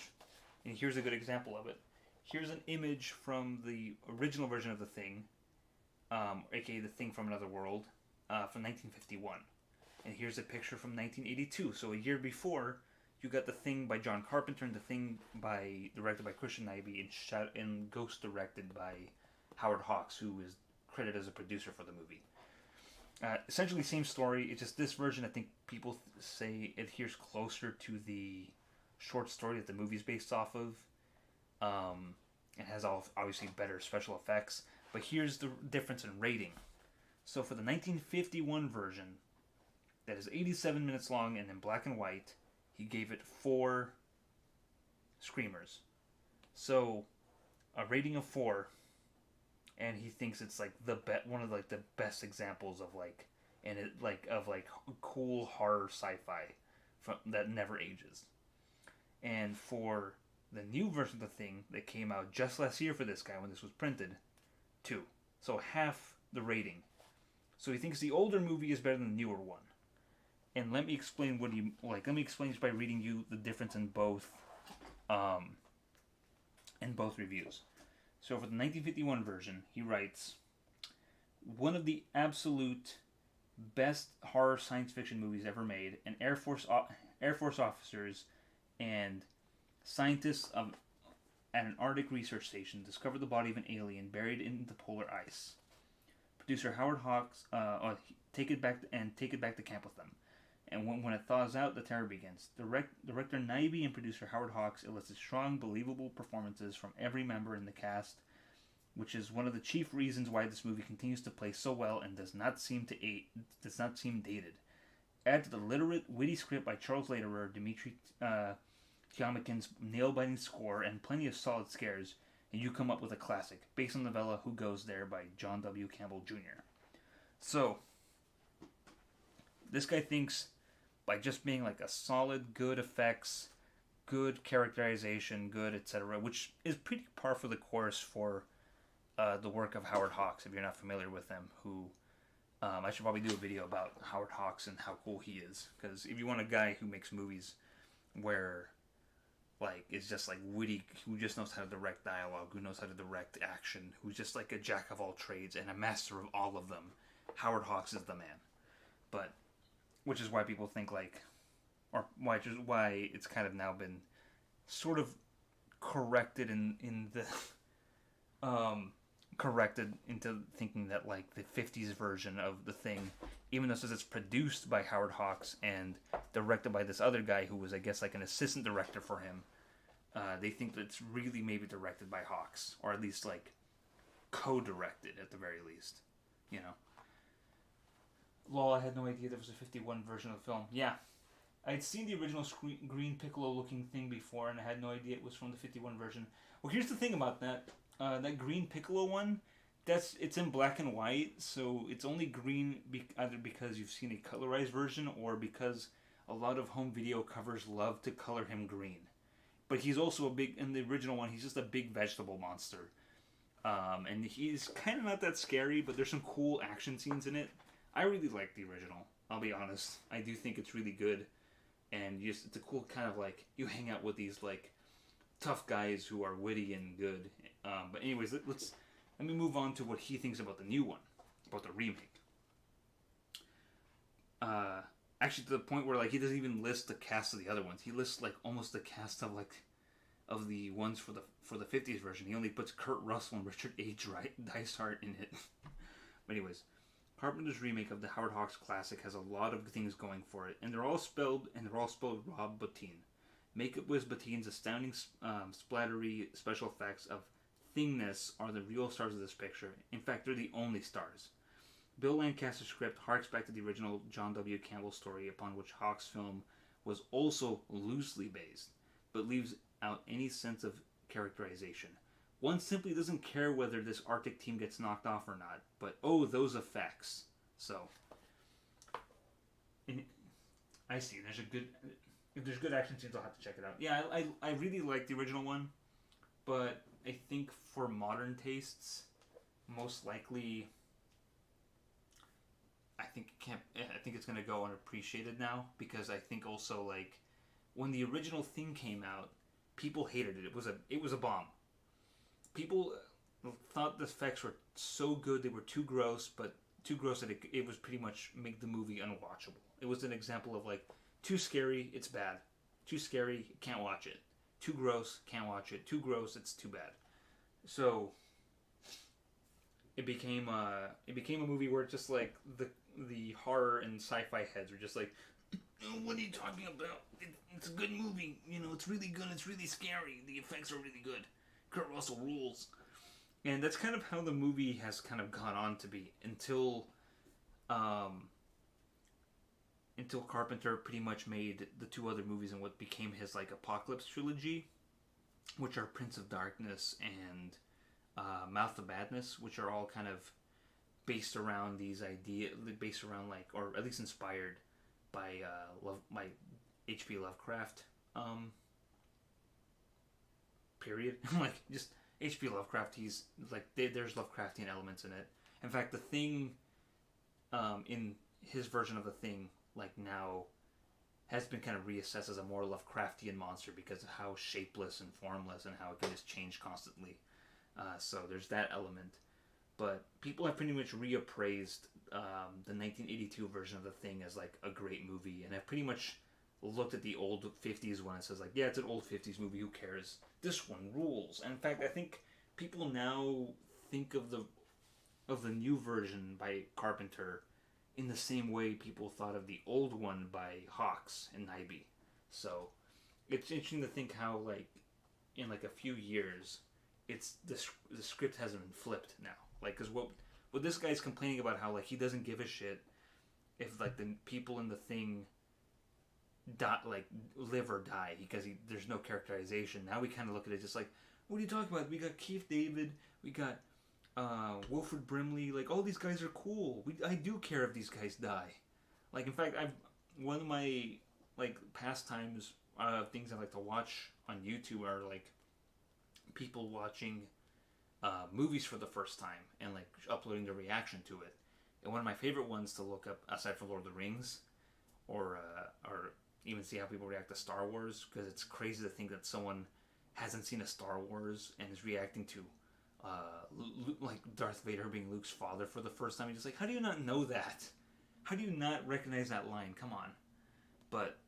and here's a good example of it. Here's an image from the original version of The Thing, aka The Thing from Another World, from 1951. And here's a picture from 1982, so a year before, you got The Thing by John Carpenter and The Thing directed by Christian Nyby and Ghost directed by Howard Hawks, who is credited as a producer for the movie. Essentially same story, it's just this version I think people say adheres closer to the short story that the movie's based off of. It has obviously better special effects, but here's the difference in rating. So for the 1951 version, that is 87 minutes long and in black and white, he gave it 4 screamers. So a rating of 4, and he thinks it's like one of like the best examples of like, and it like of like cool horror sci-fi that never ages. And for the new version of The Thing that came out just last year for this guy when this was printed, 2. So half the rating. So he thinks the older movie is better than the newer one. And let me explain let me explain just by reading you the difference in both reviews. So for the 1951 version, he writes, one of the absolute best horror science fiction movies ever made, and Air Force officers and scientists at an Arctic research station discovered the body of an alien buried in the polar ice. Producer Howard Hawks take it back to camp with them. And when it thaws out, the terror begins. Director Nyby and producer Howard Hawks elicit strong, believable performances from every member in the cast, which is one of the chief reasons why this movie continues to play so well and does not seem dated. Add to the literate, witty script by Charles Lederer, Dmitry Tiomkin's nail-biting score, and plenty of solid scares, and you come up with a classic, based on the novella Who Goes There by John W. Campbell Jr. So, this guy thinks by just being like a solid, good effects, good characterization, good etc., which is pretty par for the course for the work of Howard Hawks, if you're not familiar with him, who I should probably do a video about Howard Hawks and how cool he is, because if you want a guy who makes movies where like is just like witty, who just knows how to direct dialogue, who knows how to direct action, who's just like a jack of all trades and a master of all of them, Howard Hawks is the man. But which is why people think like, or why it's kind of now been sort of corrected in the corrected into thinking that like the 50s version of The Thing, even though it says it's produced by Howard Hawks and directed by this other guy who was, I guess, like an assistant director for him, they think that it's really maybe directed by Hawks, or at least like co-directed at the very least, you know. Lol, I had no idea there was a 51 version of the film. Yeah, I'd seen the original green piccolo looking thing before, and I had no idea it was from the 51 version. Well, here's the thing about that. That green piccolo one, it's in black and white, so it's only green either because you've seen a colorized version or because a lot of home video covers love to color him green. But he's also in the original one, he's just a big vegetable monster. And he's kind of not that scary, but there's some cool action scenes in it. I really like the original. I'll be honest. I do think it's really good, and it's a cool kind of like you hang out with these like tough guys who are witty and good. But anyways, let me move on to what he thinks about the new one, about the remake. Actually, to the point where like he doesn't even list the cast of the other ones. He lists like almost the cast of like of the ones for the 50s version. He only puts Kurt Russell and Richard H. Dysart in it. But anyways, Carpenter's remake of the Howard Hawks classic has a lot of things going for it, and they're all spelled Rob Bottin. Makeup was Bottin's astounding splattery special effects of thingness are the real stars of this picture. In fact, they're the only stars. Bill Lancaster's script harks back to the original John W. Campbell story, upon which Hawks' film was also loosely based, but leaves out any sense of characterization. One simply doesn't care whether this Arctic team gets knocked off or not, but oh, those effects. So, I see. If there's good action scenes, I'll have to check it out. Yeah, I really like the original one, but I think for modern tastes, most likely, I think it's gonna go unappreciated now, because I think also like when the original thing came out, people hated it. It was a bomb. People thought the effects were so good, they were too gross, but too gross that it was pretty much make the movie unwatchable. It was an example of like, too scary, it's bad. Too scary, can't watch it. Too gross, can't watch it. Too gross, it's too bad. So it became a movie where just like the horror and sci-fi heads were just like, oh, what are you talking about? It's a good movie. You know, it's really good. It's really scary. The effects are really good. Kurt Russell rules. And that's kind of how the movie has kind of gone on to be until Carpenter pretty much made the two other movies in what became his like Apocalypse trilogy, which are Prince of Darkness and Mouth of Madness, which are all kind of based around these ideas, based around like, or at least inspired by H.P. Lovecraft. Period. Like just H.P. Lovecraft. He's like there's Lovecraftian elements in it. In fact, the Thing, in his version of the Thing, like now, has been kind of reassessed as a more Lovecraftian monster because of how shapeless and formless and how it can just change constantly. So there's that element. But people have pretty much reappraised the 1982 version of The Thing as like a great movie, and have pretty much looked at the old 50s one and says like, yeah, it's an old 50s movie, who cares? This one rules. And in fact, I think people now think of the new version by Carpenter in the same way people thought of the old one by Hawks and Nyby. So it's interesting to think how like in like a few years, it's the script hasn't been flipped now. Like, because what this guy's complaining about, how like he doesn't give a shit if like the people in the Thing live or die, because there's no characterization. Now we kind of look at it just like, what are you talking about? We got Keith David, we got Wilford Brimley, like all these guys are cool. I do care if these guys die. Like, in fact, one of my like pastimes, things I like to watch on YouTube are like people watching movies for the first time and like uploading their reaction to it. And one of my favorite ones to look up, aside from Lord of the Rings, or even see how people react to Star Wars, because it's crazy to think that someone hasn't seen a Star Wars and is reacting to like Darth Vader being Luke's father for the first time. You're just like, how do you not know that? How do you not recognize that line? Come on. But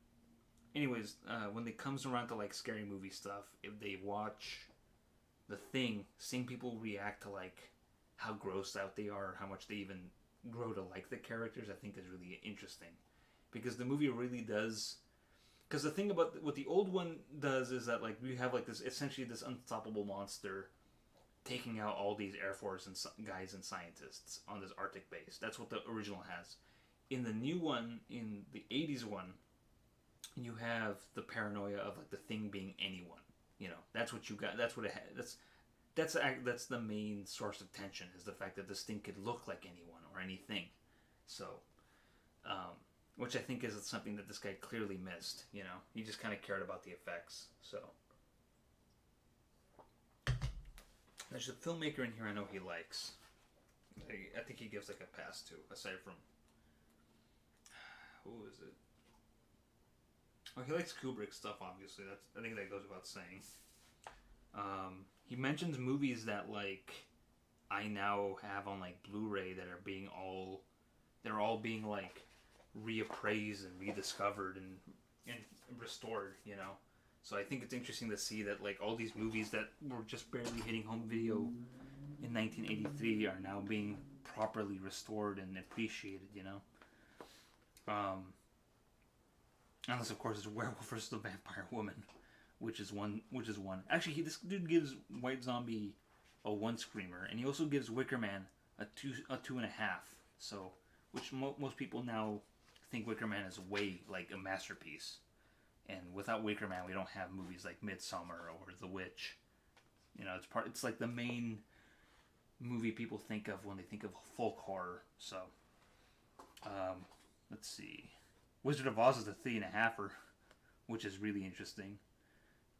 anyways, when it comes around to like scary movie stuff, if they watch The Thing, seeing people react to like how grossed out they are, how much they even grow to like the characters, I think is really interesting. Because the movie really does... Because the thing about what the old one does is that like we have like this, essentially this unstoppable monster taking out all these Air Force and guys and scientists on this Arctic base. That's what the original has. In the new one, in the 80s one, you have the paranoia of like the Thing being anyone. You know, that's what you got. That's what it has. That's the main source of tension, is the fact that this thing could look like anyone or anything. So, which I think is something that this guy clearly missed. You know, he just kind of cared about the effects. So, there's a filmmaker in here I know he likes. I think he gives like a pass to, aside from Who is it? Oh, he likes Kubrick stuff, obviously. I think that goes without saying. He mentions movies that, like, I now have on, like, Blu-ray that are being all... They're all being, like, reappraised and rediscovered and restored, you know? So I think it's interesting to see that, like, all these movies that were just barely hitting home video in 1983 are now being properly restored and appreciated, you know? Unless, of course, it's Werewolf versus the Vampire Woman, which is one. Actually, this dude gives White Zombie a 1 screamer, and he also gives Wicker Man a 2.5. So, which most people now think Wicker Man is way like a masterpiece, and without Wicker Man, we don't have movies like Midsummer or The Witch. You know, it's like the main movie people think of when they think of folk horror. So, let's see. Wizard of Oz is a 3.5, which is really interesting.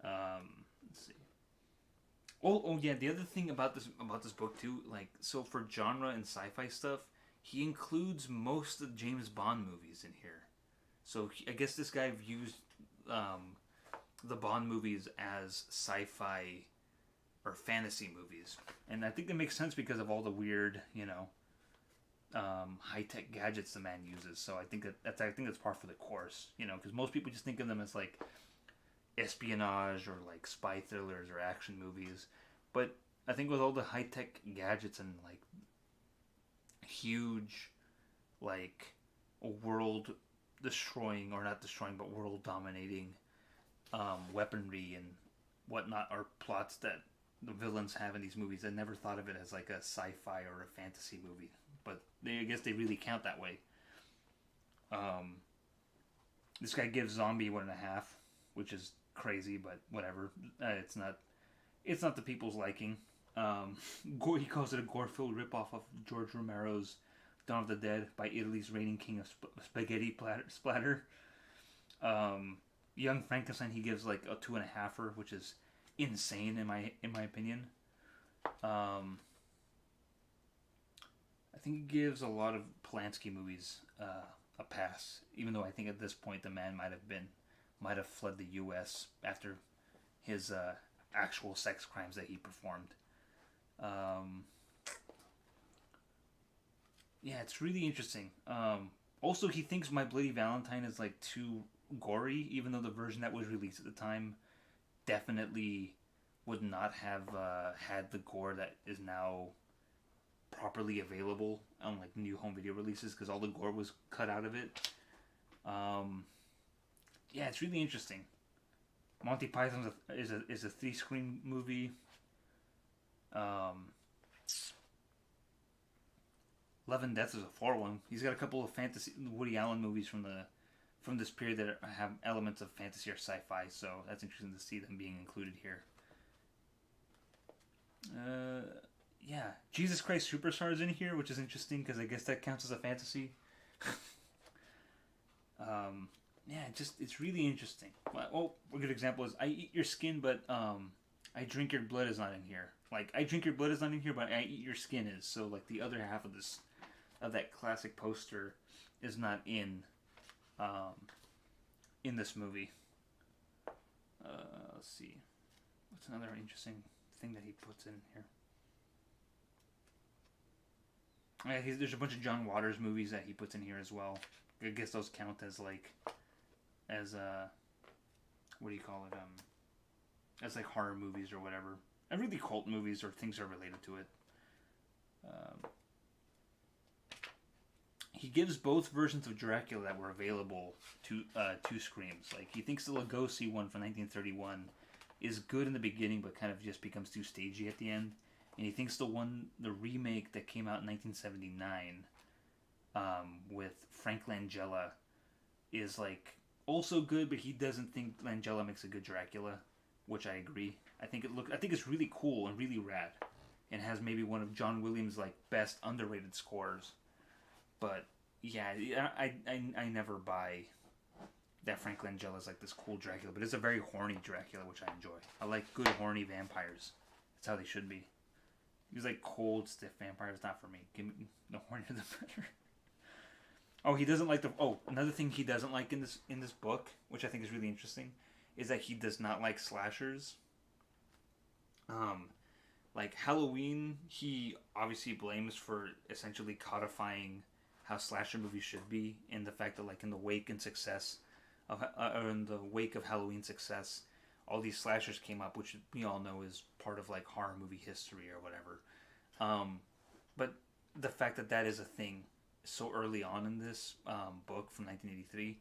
Let's see. Oh yeah. The other thing about this book too, like, so for genre and sci-fi stuff, he includes most of James Bond movies in here. So I guess this guy views the Bond movies as sci-fi or fantasy movies, and I think that makes sense because of all the weird, you know, high-tech gadgets the man uses. So I think that's par for the course, you know, because most people just think of them as like espionage or like spy thrillers or action movies, but I think with all the high-tech gadgets and like huge, like, world destroying, or not destroying, but world dominating weaponry and whatnot, or plots that the villains have in these movies, I never thought of it as like a sci-fi or a fantasy movie, but I guess they really count that way. This guy gives Zombie 1.5, which is crazy, but whatever. It's not the people's liking. He calls it a gore-filled ripoff of George Romero's Dawn of the Dead by Italy's reigning king of spaghetti splatter. Young Frankenstein he gives like a 2.5, which is insane in my opinion. I think he gives a lot of Polanski movies a pass, even though I think at this point the man might have fled the U.S. after his actual sex crimes that he performed. Yeah, it's really interesting. Also, he thinks My Bloody Valentine is like too gory, even though the version that was released at the time definitely would not have had the gore that is now properly available on like new home video releases, because all the gore was cut out of it. Yeah, it's really interesting. Monty Python is a 3-screen movie. Love and Death is a 4-1. He's got a couple of fantasy Woody Allen movies from this period that have elements of fantasy or sci-fi, so that's interesting to see them being included here. Yeah, Jesus Christ Superstar is in here, which is interesting because I guess that counts as a fantasy. Yeah, it's really interesting. Well, a good example is I Eat Your Skin, but I Drink Your Blood is not in here. Like, I Drink Your Blood is not in here, but I Eat Your Skin is. So like the other half of that classic poster is not in this movie. Let's see, what's another interesting thing that he puts in here? Yeah, there's a bunch of John Waters movies that he puts in here as well. I guess those count as like, what do you call it? As like horror movies or whatever, and really cult movies or things that are related to it. He gives both versions of Dracula that were available to screams. Like, he thinks the Lugosi one from 1931 is good in the beginning, but kind of just becomes too stagey at the end. And he thinks the remake that came out in 1979 with Frank Langella is like also good, but he doesn't think Langella makes a good Dracula, which I agree. I think it's really cool and really rad, and has maybe one of John Williams' like best underrated scores. But yeah, I never buy that Frank Langella's like this cool Dracula, but it's a very horny Dracula, which I enjoy. I like good horny vampires. That's how they should be. These like cold, stiff vampires, not for me. Give me the hornier the better. Oh, he doesn't like the. Oh, another thing he doesn't like in this book, which I think is really interesting, is that he does not like slashers. Um, like Halloween, he obviously blames for essentially codifying how slasher movies should be, and the fact that like in the wake and success of or in the wake of Halloween success, all these slashers came up, which we all know is part of like horror movie history or whatever. Um, but the fact that that is a thing so early on in this book from 1983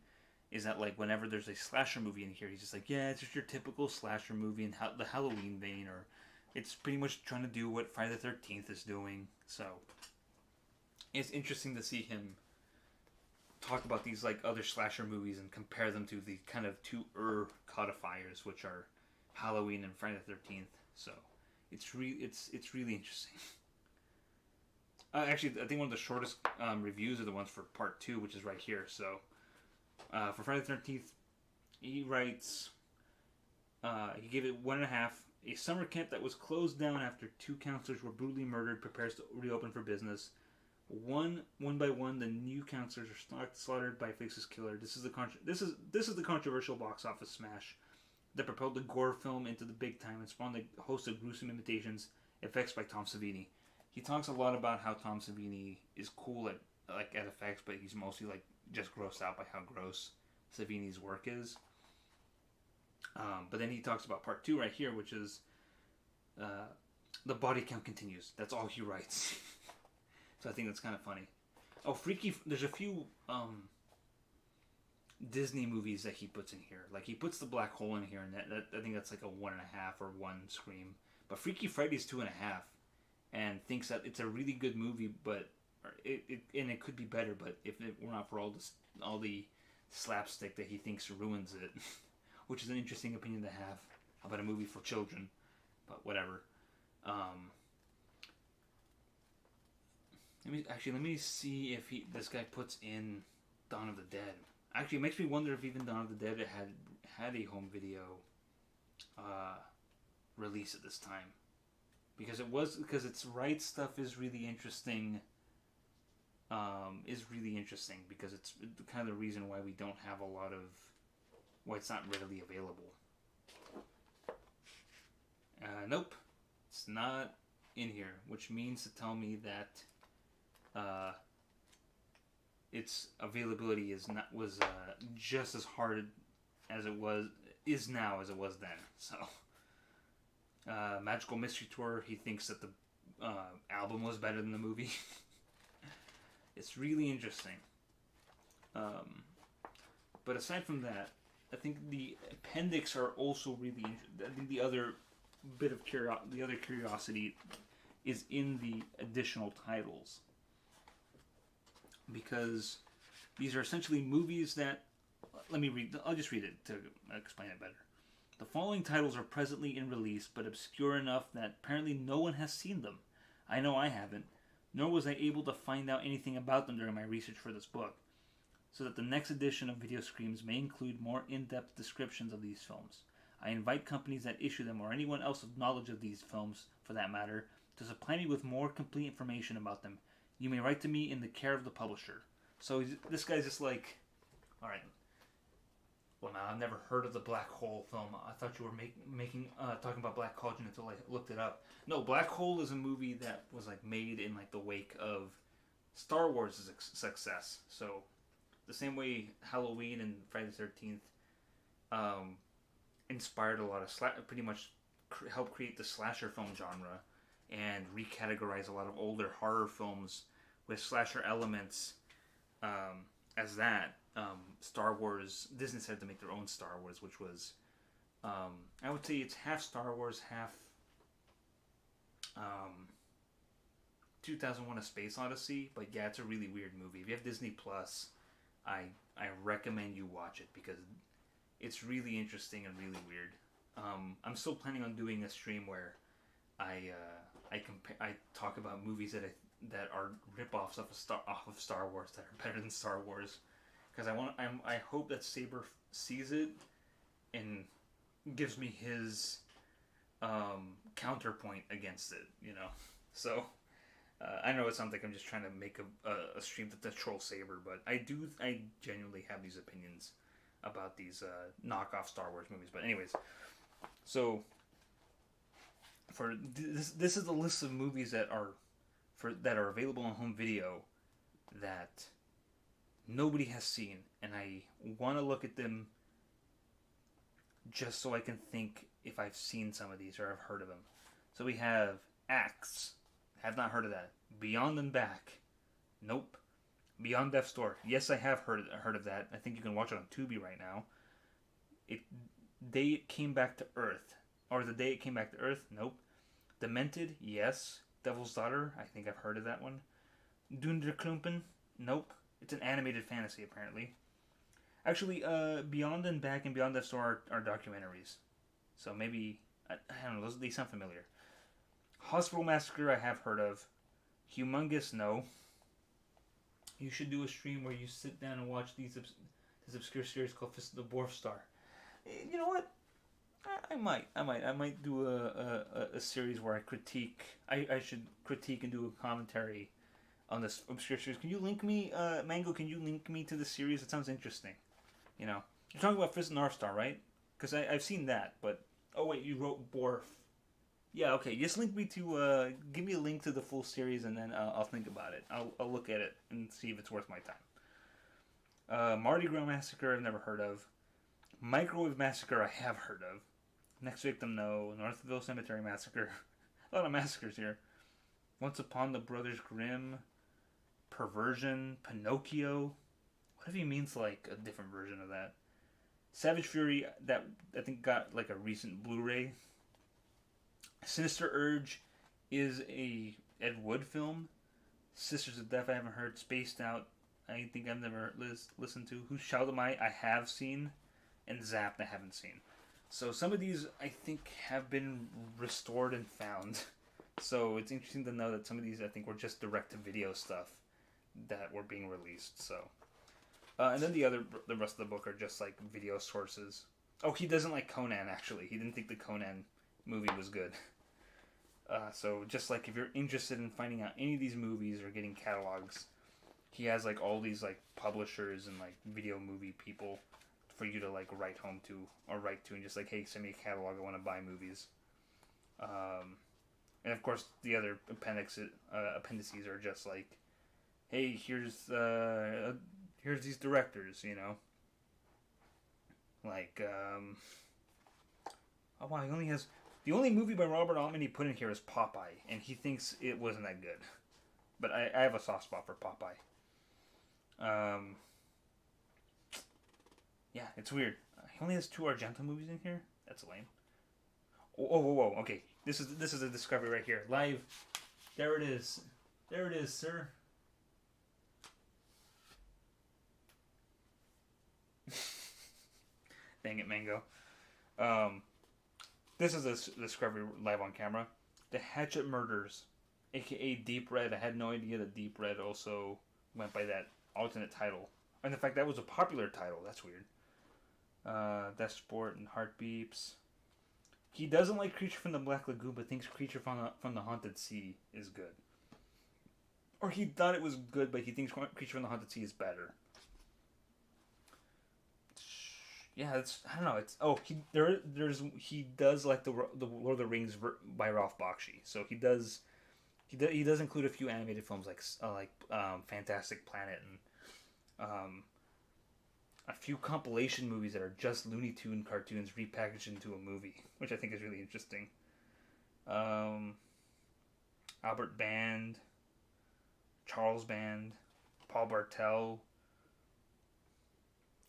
is that like whenever there's a slasher movie in here, he's just like, yeah, it's just your typical slasher movie in the Halloween vein, or it's pretty much trying to do what Friday the 13th is doing. So it's interesting to see him talk about these like other slasher movies and compare them to the kind of two codifiers, which are Halloween and Friday the 13th. So it's really interesting. Actually, I think one of the shortest reviews are the ones for part 2, which is right here. So for Friday the 13th, he writes, he gave it 1.5. A summer camp that was closed down after 2 counselors were brutally murdered prepares to reopen for business. One by one, the new counselors are slaughtered by a faceless killer. This is the controversial box office smash that propelled the gore film into the big time and spawned a host of gruesome imitations, effects by Tom Savini. He talks a lot about how Tom Savini is cool at effects, but he's mostly like just grossed out by how gross Savini's work is. But then he talks about part 2 right here, which is the body count continues. That's all he writes. So I think that's kind of funny. Oh, there's a few Disney movies that he puts in here. Like he puts the Black Hole in here, and that I think that's like a 1.5 or 1 Scream. But Freaky Friday's 2.5, and thinks that it's a really good movie, but it could be better. But if it were not for all the slapstick that he thinks ruins it, which is an interesting opinion to have about a movie for children. But whatever. Let me see if this guy puts in Dawn of the Dead. Actually, it makes me wonder if even Dawn of the Dead had a home video release at this time, because its right stuff is really interesting. Because it's kind of the reason why we don't have a lot of why it's not readily available. Nope, it's not in here, which means to tell me that its availability was just as hard as it is now as it was then. So, Magical Mystery Tour, he thinks that the album was better than the movie. It's really interesting. But aside from that, I think the appendix are also really interesting. I think the other curiosity is in the additional titles, because these are essentially movies that, I'll just read it to explain it better. The following titles are presently in release, but obscure enough that apparently no one has seen them. I know I haven't, nor was I able to find out anything about them during my research for this book, so that the next edition of Video Screams may include more in-depth descriptions of these films. I invite companies that issue them, or anyone else with knowledge of these films, for that matter, to supply me with more complete information about them. You may write to me in the care of the publisher. So this guy's just like, all right. Well, now I've never heard of the Black Hole film. I thought you were talking about Black Cauldron until I looked it up. No, Black Hole is a movie that was like made in like the wake of Star Wars' success. So the same way Halloween and Friday the 13th inspired a lot of pretty much helped create the slasher film genre and recategorize a lot of older horror films with slasher elements as that. Star Wars, Disney decided to make their own Star Wars, which was, I would say it's half Star Wars, half 2001: A Space Odyssey. But yeah, it's a really weird movie. If you have Disney Plus, I recommend you watch it, because it's really interesting and really weird. I'm still planning on doing a stream where I talk about movies that are rip-offs off of Star Wars that are better than Star Wars, because I hope that Saber sees it and gives me his counterpoint against it, So I know it sounds like I'm just trying to make a stream to troll Saber, but I genuinely have these opinions about these knockoff Star Wars movies. But anyways, so for this is the list of movies that are available on home video that nobody has seen, and I want to look at them just so I can think if I've seen some of these or I've heard of them. So we have Axe. Have not heard of that. Beyond and Back. Nope. Beyond Death's Door. Yes, I have heard of that. I think you can watch it on Tubi right now. Day It Came Back to Earth. Or The Day It Came Back to Earth. Nope. Demented. Yes. Devil's Daughter. I think I've heard of that one. Dunderklumpen. Nope. It's an animated fantasy, apparently. Actually, Beyond and Back and Beyond Death's Door are documentaries. So maybe, I don't know, they sound familiar. Hospital Massacre I have heard of. Humongous, no. You should do a stream where you sit down and watch this obscure series called Fist of the Dwarf Star. You know what? I might do a series where I should critique and do a commentary on this obscure series. Can you link me, Mango? Can you link me to the series? It sounds interesting. You know, you're talking about Fist of the North Star, right? Because I've seen that, but oh wait, you wrote Borf. Yeah, okay. Just link me to give me a link to the full series, and then I'll think about it. I'll look at it and see if it's worth my time. Mardi Gras Massacre I've never heard of. Microwave Massacre I have heard of. Next Victim no. Northville Cemetery Massacre. A lot of massacres here. Once Upon the Brothers Grimm. Perversion. Pinocchio. What if he means like a different version of that? Savage Fury that I think got like a recent Blu-ray. Sinister Urge is a Ed Wood film. Sisters of Death I haven't heard. Spaced Out I think I've never listened to. Who Shall Am I have seen. And Zapped I haven't seen. So some of these I think have been restored and found. So it's interesting to know that some of these I think were just direct-to-video stuff that were being released. So, and then the rest of the book are just like video sources. Oh, he doesn't like Conan actually. He didn't think the Conan movie was good. So just like if you're interested in finding out any of these movies or getting catalogs, he has like all these like publishers and like video movie people for you to like write to and just like, hey, send me a catalog. I want to buy movies. And of course the other appendices are just like, hey, here's these directors, you know. Like oh wow, the only movie by Robert Altman he put in here is Popeye, and he thinks it wasn't that good. But I have a soft spot for Popeye. Yeah, it's weird. He only has 2 Argento movies in here. That's lame. Whoa. Okay, this is a discovery right here. Live. There it is. There it is, sir. Dang it, Mango. This is a discovery live on camera. The Hatchet Murders, aka Deep Red. I had no idea that Deep Red also went by that alternate title. And in fact, that was a popular title. That's weird. Death Sport and Heartbeeps. He doesn't like Creature from the Black Lagoon, but thinks Creature from the Haunted Sea is good. Or he thought it was good, but he thinks Creature from the Haunted Sea is better. Yeah, I don't know. He does like the Lord of the Rings by Ralph Bakshi. So he does include a few animated films like Fantastic Planet and a few compilation movies that are just Looney Tune cartoons repackaged into a movie, which I think is really interesting. Albert Band, Charles Band, Paul Bartel,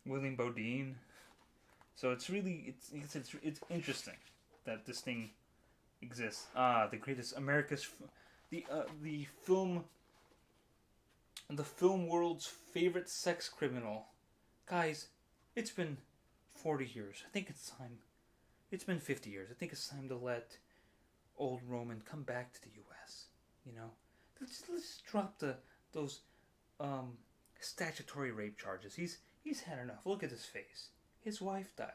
William Bodine. So it's interesting that this thing exists. The greatest the film world's favorite sex criminal. Guys, it's been 40 years. I think it's time. It's been 50 years. I think it's time to let old Roman come back to the U.S. You know, let's drop those statutory rape charges. He's had enough. Look at his face. His wife died.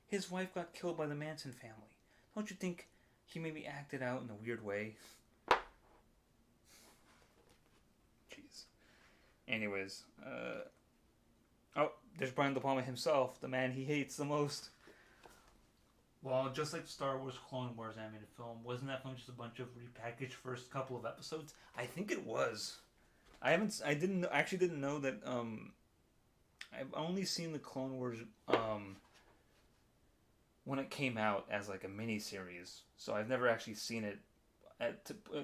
His wife got killed by the Manson family. Don't you think he maybe acted out in a weird way? Anyways, oh, there's Brian De Palma himself, the man he hates the most. Well, just like Star Wars Clone Wars animated film, wasn't that film just a bunch of repackaged first couple of episodes? I think it was. I didn't know that, I've only seen the Clone Wars, when it came out as like a mini series. So I've never actually seen it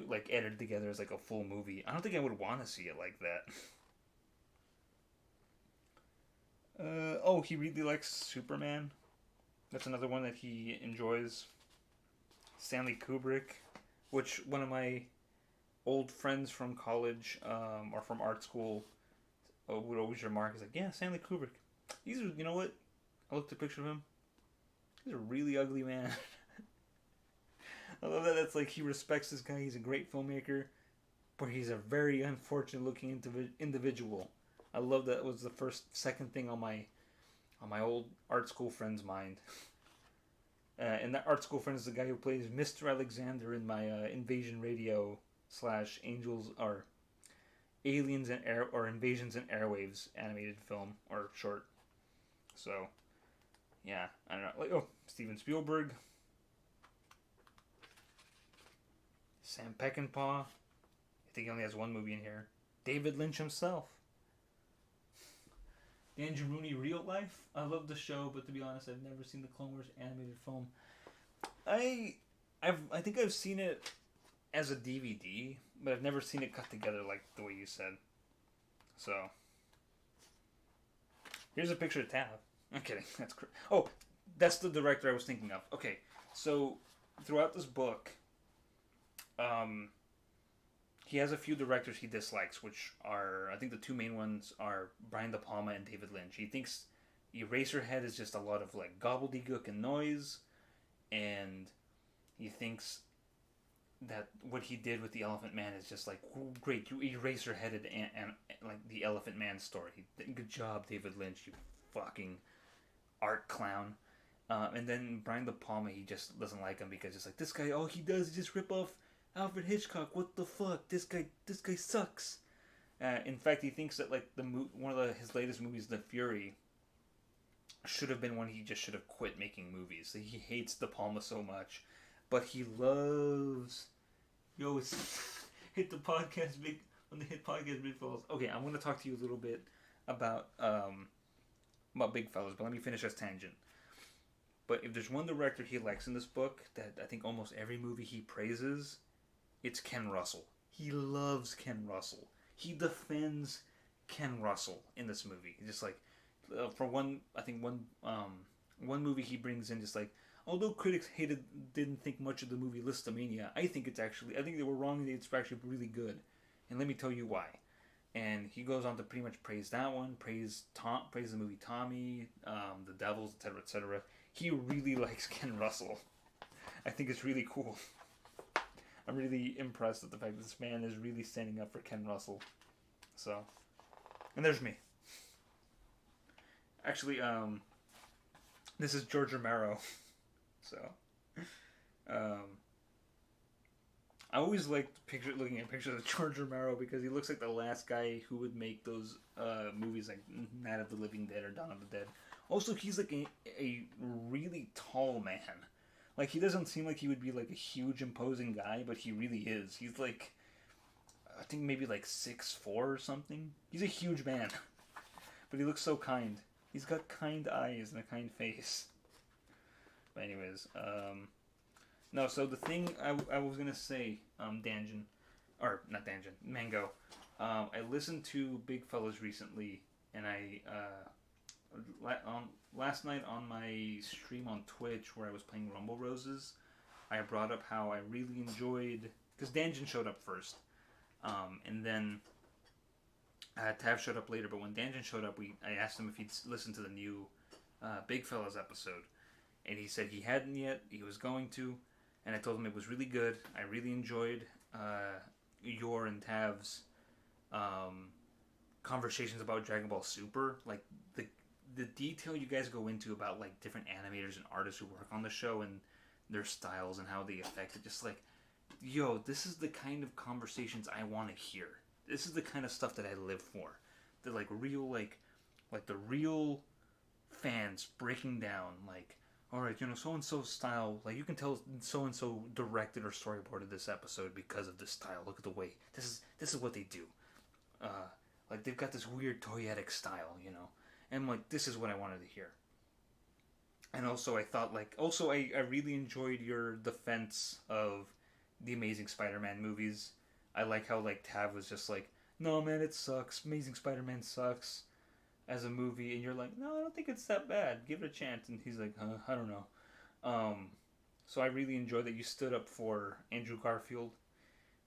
like edited together as like a full movie. I don't think I would want to see it like that. Oh, he really likes Superman. That's another one that he enjoys. Stanley Kubrick, which one of my old friends from college, or from art school, would always remark. He's like, "Yeah, Stanley Kubrick. You know what? I looked at a picture of him. He's a really ugly man." I love that. That's like he respects this guy. He's a great filmmaker, but he's a very unfortunate looking individual. I love that. It was the second thing on my old art school friend's mind. And that art school friend is the guy who plays Mr. Alexander in my Invasion Radio / Angels or Aliens and Invasions and Airwaves animated film or short. So, yeah, I don't know. Like, oh, Steven Spielberg, Sam Peckinpah. I think he only has one movie in here. David Lynch himself. Dan Rooney, Real Life. I love the show, but to be honest, I've never seen the Clone Wars animated film. I think I've seen it as a DVD, but I've never seen it cut together like the way you said. So, here's a picture of Tav. I'm kidding. That's the director I was thinking of. Okay, so throughout this book, he has a few directors he dislikes, which are, I think the two main ones are Brian De Palma and David Lynch. He thinks Eraserhead is just a lot of like gobbledygook and noise, and he thinks that what he did with the Elephant Man is just like, oh, great, you Eraserheaded and like the Elephant Man story. Good job, David Lynch, you fucking art clown. And then Brian De Palma, he just doesn't like him because it's like, this guy, all he does is just rip off Alfred Hitchcock. What the fuck? This guy sucks. In fact, he thinks that like one of his latest movies, The Fury, should have been one he just should have quit making movies. He hates De Palma so much, but he loves. Yo, hit the podcast big when the hit podcast big fellas. Okay, I'm gonna talk to you a little bit about big fellas, but let me finish this tangent. But if there's one director he likes in this book that I think almost every movie he praises, it's Ken Russell. He loves Ken Russell. He defends Ken Russell in this movie. Just like, for one movie he brings in, just like, although critics didn't think much of the movie Listomania, I think they were wrong. It's actually really good, and let me tell you why. And he goes on to pretty much praise that one, praise the movie Tommy, The Devils, etc., etc. He really likes Ken Russell. I think it's really cool. I'm really impressed at the fact that this man is really standing up for Ken Russell. So, and there's me. Actually, this is George Romero. So, I always liked looking at pictures of George Romero because he looks like the last guy who would make those movies like Night of the Living Dead or Dawn of the Dead. Also, he's like a really tall man. Like, he doesn't seem like he would be like a huge imposing guy, but he really is. He's like, I think maybe like 6'4" or something. He's a huge man, but he looks so kind. He's got kind eyes and a kind face. But anyways, no, so the thing I was going to say, Mango, I listened to Big Fellas recently, and last night on my stream on Twitch where I was playing Rumble Roses, I brought up how I really enjoyed, because Danjin showed up first, and then Tav showed up later, but when Danjin showed up, I asked him if he'd listened to the new Big Fellas episode, and he said he hadn't yet, he was going to, and I told him it was really good. I really enjoyed your and Tav's conversations about Dragon Ball Super, like the detail you guys go into about like different animators and artists who work on the show and their styles and how they affect it. Just like, yo, this is the kind of conversations I want to hear. This is the kind of stuff that I live for. the like real like the real fans breaking down like, all right, so and so style, like you can tell so and so directed or storyboarded this episode because of this style. Look at the way this is what they do. Like they've got this weird toyetic style, and like this is what I wanted to hear. And also, I thought I really enjoyed your defense of the Amazing Spider-Man movies. I like how like Tav was just like, no man, it sucks. Amazing Spider-Man sucks as a movie, and you're like, no, I don't think it's that bad. Give it a chance. And he's like, I don't know. So I really enjoyed that you stood up for Andrew Garfield,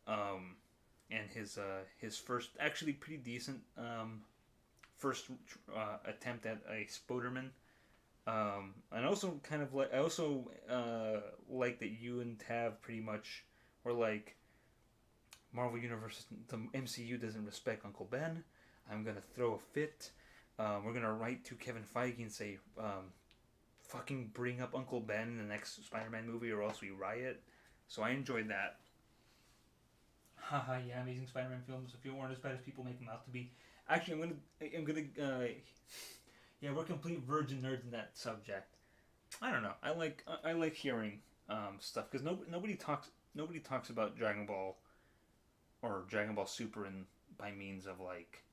and his first, actually pretty decent first attempt at a Spoderman. And also kind of like, I also like that you and Tav pretty much were like, Marvel Universe, the MCU doesn't respect Uncle Ben. I'm gonna throw a fit. We're gonna write to Kevin Feige and say, fucking bring up Uncle Ben in the next Spider-Man movie, or else we riot. So I enjoyed that. Haha, yeah, Amazing Spider-Man films, if you weren't as bad as people make them out to be. Actually, I'm gonna. Yeah, we're complete virgin nerds in that subject. I don't know. I like hearing stuff because nobody talks about Dragon Ball or Dragon Ball Super by means of like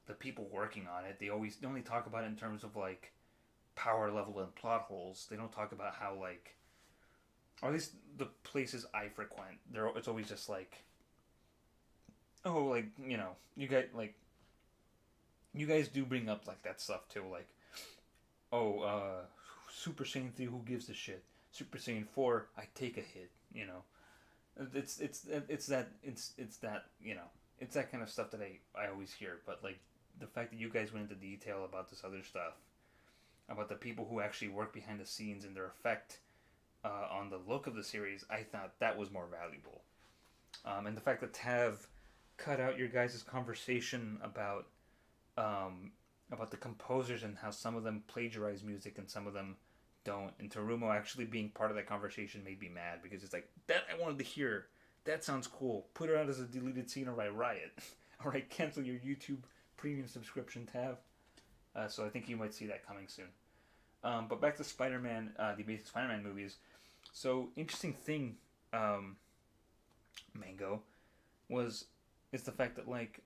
the people working on it. They only talk about it in terms of like power level and plot holes. They don't talk about how like, or at least the places I frequent, it's always just like, oh, like you guys do bring up like that stuff too, like, oh, Super Saiyan 3, who gives a shit? Super Saiyan 4, I take a hit. It's that kind of stuff that I always hear. But like the fact that you guys went into detail about this other stuff, about the people who actually work behind the scenes and their effect on the look of the series, I thought that was more valuable. And the fact that Tav cut out your guys' conversation about the composers and how some of them plagiarize music and some of them don't, and Terumo actually being part of that conversation made me mad, because it's like, that I wanted to hear, that sounds cool, put it out as a deleted scene or I riot. Or I cancel your YouTube premium subscription, Tav. So I think you might see that coming soon. But back to Spider-Man, the Amazing Spider-Man movies. So interesting thing, Mango, is the fact that like,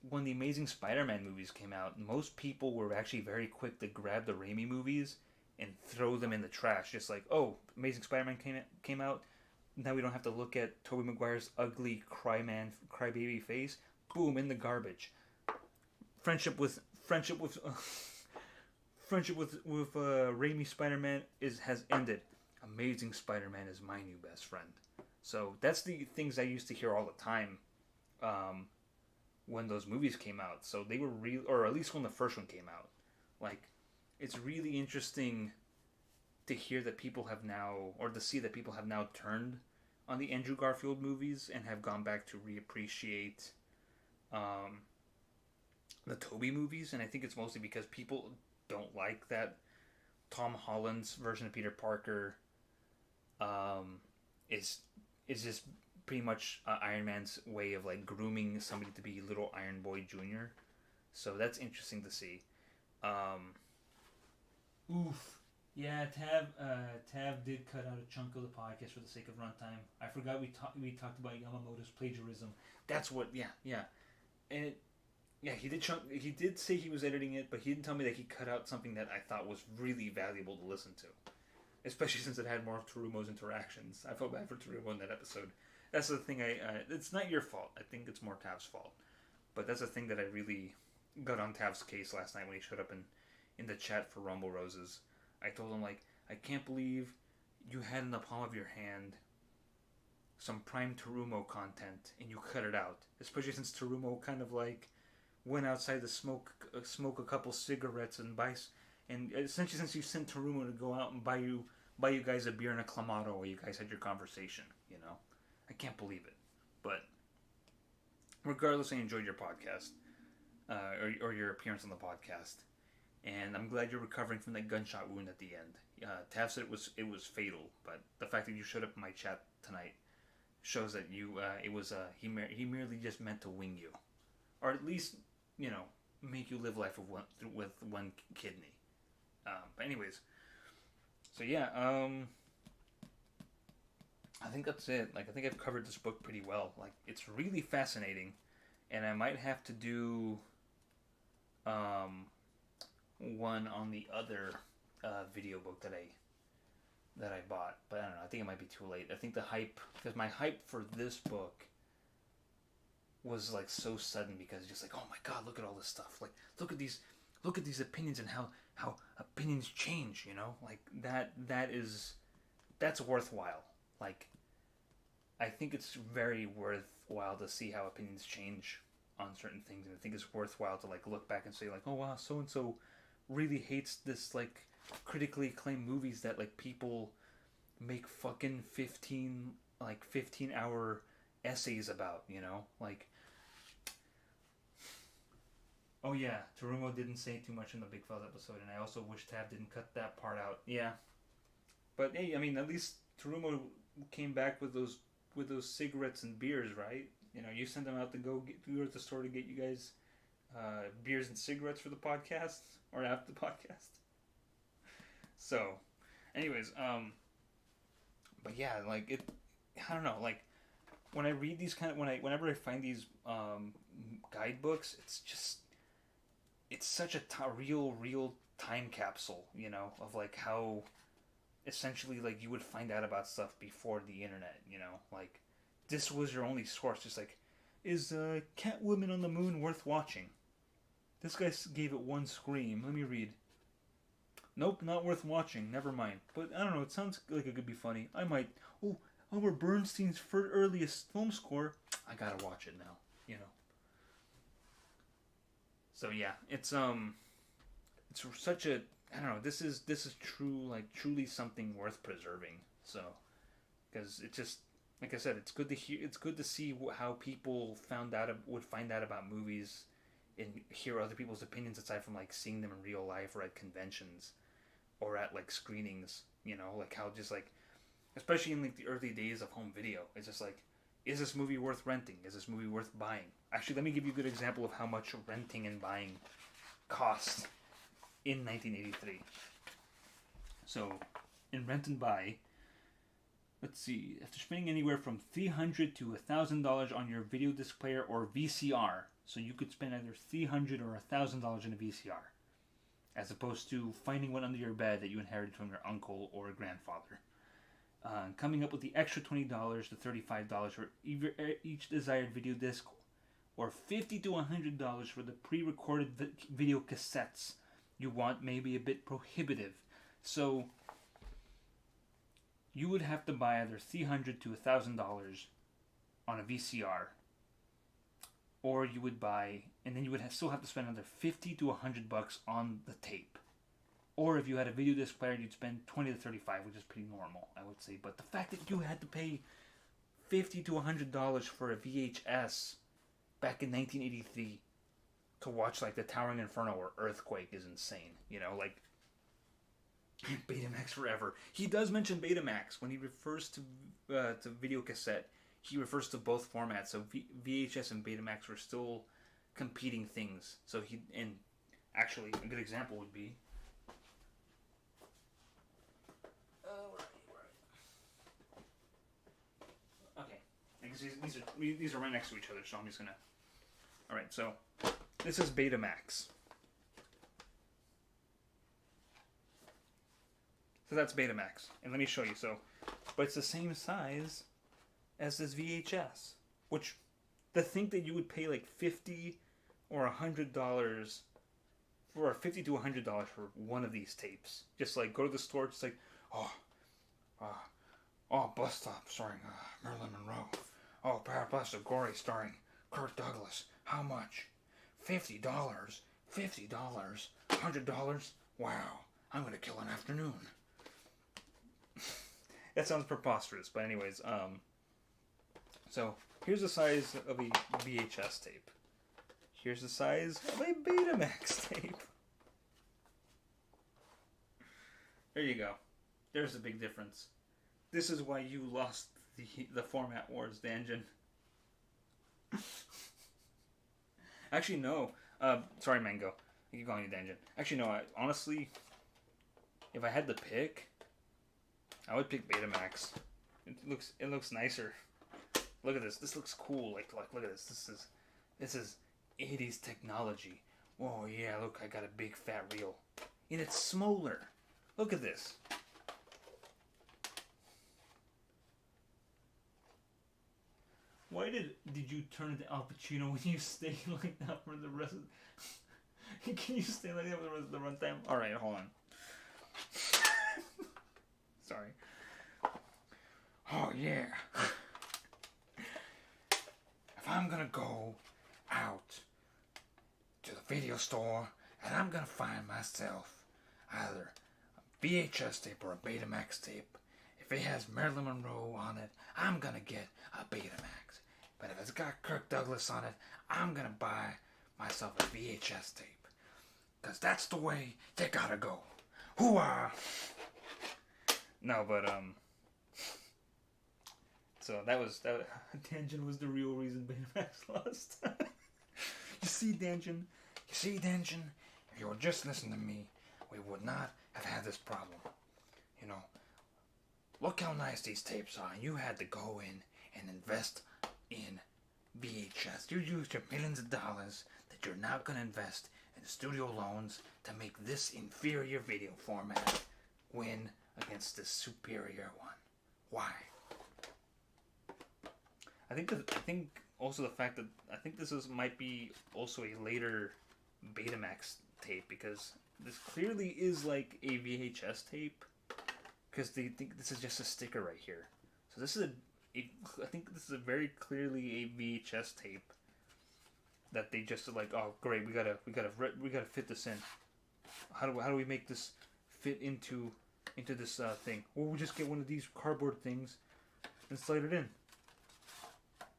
when the Amazing Spider-Man movies came out, most people were actually very quick to grab the Raimi movies and throw them in the trash. Just like, oh, Amazing Spider-Man came out, now we don't have to look at Tobey Maguire's ugly crybaby face. Boom, in the garbage. Friendship with Raimi Spider-Man has ended. Amazing Spider-Man is my new best friend. So that's the things I used to hear all the time. When those movies came out. So they were real, or at least when the first one came out. Like, it's really interesting to hear that people have now, or to see that people have now turned on the Andrew Garfield movies and have gone back to reappreciate the Tobey movies. And I think it's mostly because people don't like that Tom Holland's version of Peter Parker is just pretty much Iron Man's way of like grooming somebody to be little Iron Boy Jr. So that's interesting to see. Oof. Yeah, Tav did cut out a chunk of the podcast for the sake of runtime. I forgot we talked about Yamamoto's plagiarism. That's what. Yeah. And he did say he was editing it, but he didn't tell me that he cut out something that I thought was really valuable to listen to, especially since it had more of Terumo's interactions. I felt bad for Terumo in that episode. That's the thing. It's not your fault. I think it's more Tav's fault. But that's the thing that I really got on Tav's case last night when he showed up in the chat for Rumble Roses. I told him, like, I can't believe you had in the palm of your hand some prime Terumo content and you cut it out. Especially since Terumo kind of like went outside to smoke a couple cigarettes and essentially since you sent Terumo to go out and buy you guys a beer and a Clamato while you guys had your conversation, I can't believe it. But regardless, I enjoyed your podcast, or your appearance on the podcast, and I'm glad you're recovering from that gunshot wound at the end. Tav said it was fatal, but the fact that you showed up in my chat tonight shows that he merely just meant to wing you, or at least make you live life with one kidney. But anyways, so yeah, I think that's it. Like, I think I've covered this book pretty well. Like, it's really fascinating, and I might have to do one on the other video book that I bought. But I don't know. I think it might be too late. I think the hype, because my hype for this book was like so sudden, because it's just like, oh my god, look at all this stuff. Like, look at these opinions and how opinions change. You know, like that's worthwhile. Like, I think it's very worthwhile to see how opinions change on certain things, and I think it's worthwhile to like look back and say like, oh wow, so and so really hates this like critically acclaimed movies that like people make fucking 15-hour essays about, you know, like. Oh yeah, Tarumo didn't say too much in the Big Fella episode, and I also wish Tab didn't cut that part out. Yeah, but hey, I mean, at least Tarumo came back with those cigarettes and beers, right? You know, you sent them out to go to the store to get you guys beers and cigarettes for the podcast or after the podcast. So, anyways, but yeah, like it, I don't know, like when I read these whenever I find these guidebooks, it's such a real time capsule, you know, of like how essentially like you would find out about stuff before the internet, you know, like this was your only source. Just like, is Catwoman on the Moon worth watching? This guy gave it one scream. Let me read. Nope, not worth watching. Never mind. But I don't know. It sounds like it could be funny. I might. Oh, Albert Bernstein's earliest film score. I gotta watch it now. You know. So yeah, it's such a, I don't know. This is truly something worth preserving. So, because it just, like I said, it's good to hear. It's good to see how people would find out about movies, and hear other people's opinions aside from like seeing them in real life or at conventions, or at like screenings. You know, like how just like, especially in like the early days of home video, it's just like, is this movie worth renting? Is this movie worth buying? Actually, let me give you a good example of how much renting and buying cost in 1983. So, in rent and buy, let's see, after spending anywhere from $300 to $1,000 on your video disc player or VCR, so you could spend either $300 or $1,000 in a VCR, as opposed to finding one under your bed that you inherited from your uncle or grandfather. Coming up with the extra $20 to $35 for each desired video disc, or $50 to $100 for the pre-recorded video cassettes you want, may be a bit prohibitive. So you would have to buy either $300 to $1,000 on a VCR, or you would buy, and then you would still have to spend another $50 to $100 on the tape. Or if you had a video disc player, you'd spend $20 to $35, which is pretty normal, I would say. But the fact that you had to pay $50 to $100 for a VHS back in 1983 to watch like the Towering Inferno or Earthquake is insane. You know, like Betamax forever. He does mention Betamax when he refers to video cassette. He refers to both formats. So VHS and Betamax were still competing things. So and actually a good example would be. Okay, because these are right next to each other, so I'm just gonna. All right, so this is Betamax. So that's Betamax, and let me show you. So, but it's the same size as this VHS, which to think that you would pay like $50 or $100 for $50 to $100 for one of these tapes. Just like go to the store, just like, Bus Stop starring Marilyn Monroe. Oh, Paraplastic Gory starring Kirk Douglas. How much? $50. $50. $100. Wow, I'm gonna kill an afternoon. That sounds preposterous, but anyways, so here's the size of a VHS tape. Here's the size of a Betamax tape. There you go. There's the big difference. This is why you lost the format wars, Danjan. Actually, no. Sorry, Mango. I keep calling you Danjin. Actually, no. Honestly, if I had to pick, I would pick Betamax. It looks nicer. Look at this. This looks cool. Like look at this. This is 80s technology. Oh yeah, look, I got a big fat reel. And it's smaller. Look at this. Why did you turn into Al Pacino when you stay like that for the rest of... Can you stay like that for the rest of the runtime? Alright, hold on. Sorry. Oh yeah. If I'm gonna go out to the video store and I'm gonna find myself either a VHS tape or a Betamax tape, if it has Marilyn Monroe on it, I'm gonna get a Betamax. But if it's got Kirk Douglas on it, I'm gonna buy myself a VHS tape. Cause that's the way you gotta go. Hoo-ah! No, but so that Danjin was the real reason Betamax lost. You see, Danjin? If you were just listening to me, we would not have had this problem. You know, look how nice these tapes are. And you had to go in and invest in VHS. You used your millions of dollars that you're now going to invest in studio loans to make this inferior video format win against this superior one. Why? I think also the fact that I think this might be also a later Betamax tape, because this clearly is like a VHS tape, because they think this is just a sticker right here. So this is I think this is a very clearly a VHS tape that they just like, oh great, we gotta fit this in. How do we make this fit into this thing? Well, we just get one of these cardboard things and slide it in.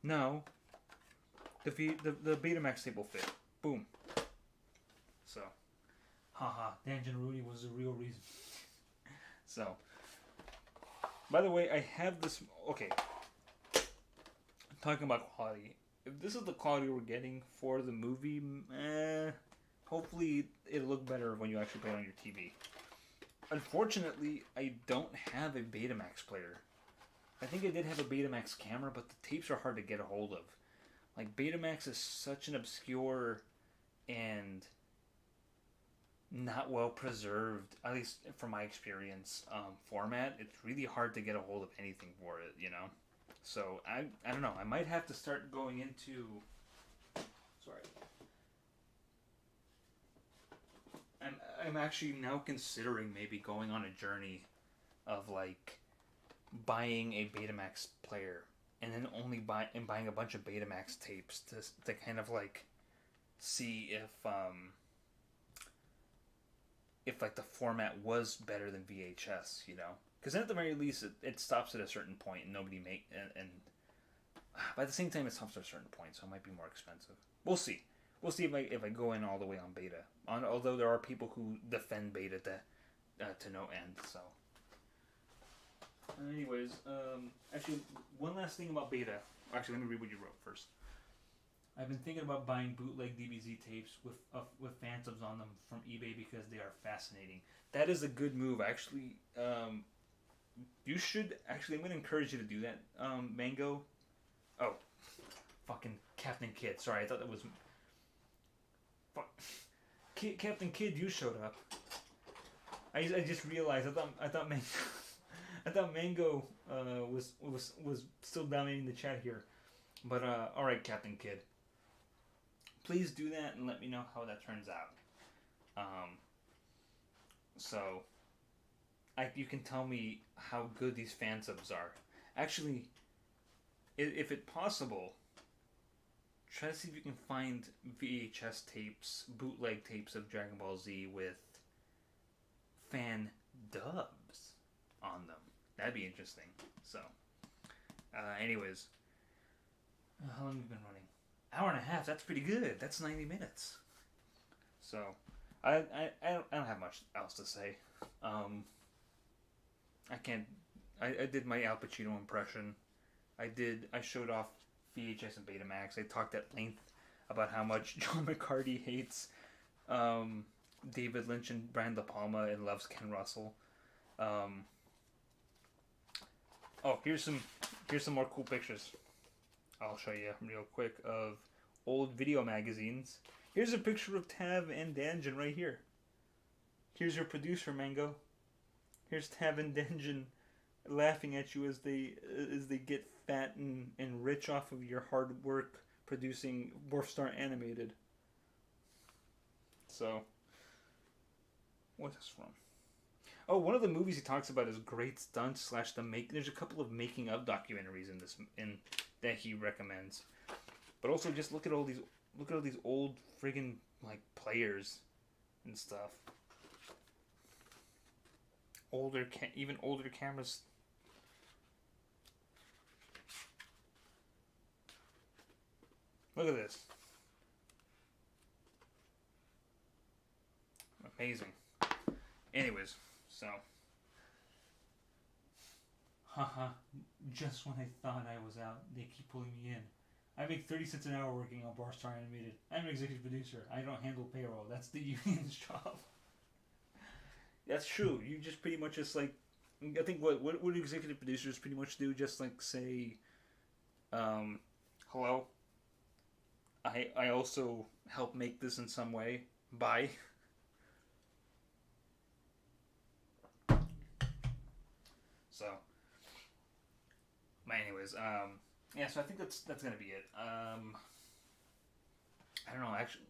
No, the Betamax tape will fit. Boom. So, haha, Danjin Rudy was the real reason. So, by the way, I have this. Okay, talking about quality. If this is the quality we're getting for the movie, hopefully it'll look better when you actually play it on your TV. Unfortunately, I don't have a Betamax player. I think I did have a Betamax camera, but the tapes are hard to get a hold of. Like, Betamax is such an obscure and not well preserved, at least from my experience, format. It's really hard to get a hold of anything for it, you know? So, I don't know. I might have to start going into... Sorry. I'm actually now considering maybe going on a journey of, like, buying a Betamax player and then buying a bunch of Betamax tapes to kind of like see if like the format was better than VHS, you know, because then at the very least it stops at a certain point and nobody and by the same time it stops at a certain point, so it might be more expensive. We'll see if I go in all the way on beta, although there are people who defend beta to no end. So anyways, actually, one last thing about beta. Actually, let me read what you wrote first. I've been thinking about buying bootleg DBZ tapes with phantoms on them from eBay because they are fascinating. That is a good move. Actually, you should. Actually, I'm going to encourage you to do that, Mango. Oh, fucking Captain Kidd. Sorry, I thought that was... Captain Kidd, you showed up. I just realized. I thought Mango... I thought Mango was still dominating the chat here, but all right, Captain Kidd. Please do that and let me know how that turns out. So, you can tell me how good these phantoms are. Actually, if it's possible, try to see if you can find VHS tapes, bootleg tapes of Dragon Ball Z with fan dubs on them. That'd be interesting. So, anyways, how long have we been running? Hour and a half. That's pretty good. That's 90 minutes. So, I don't have much else to say. I can't. I did my Al Pacino impression. I showed off VHS and Betamax. I talked at length about how much John McCarthy hates David Lynch and Brian De Palma and loves Ken Russell. Here's some more cool pictures. I'll show you real quick of old video magazines. Here's a picture of Tav and Danjin right here. Here's your producer, Mango. Here's Tav and Danjin laughing at you as they get fat and rich off of your hard work producing Morph Star Animated. So, what's this from? Oh, one of the movies he talks about is Great Stunts / the make. There's a couple of making of documentaries that he recommends. But also just look at all these old friggin' like players and stuff. Even older cameras. Look at this. Amazing. Anyways, so. Haha, just when I thought I was out, they keep pulling me in. I make 30 cents an hour working on Bar Star Animated. I'm an executive producer. I don't handle payroll. That's the union's job. That's true. You just pretty much just like, I think what do executive producers pretty much do? Just like say, hello. I also help make this in some way. Bye. So, but anyways, yeah. So I think that's gonna be it. I don't know. Actually,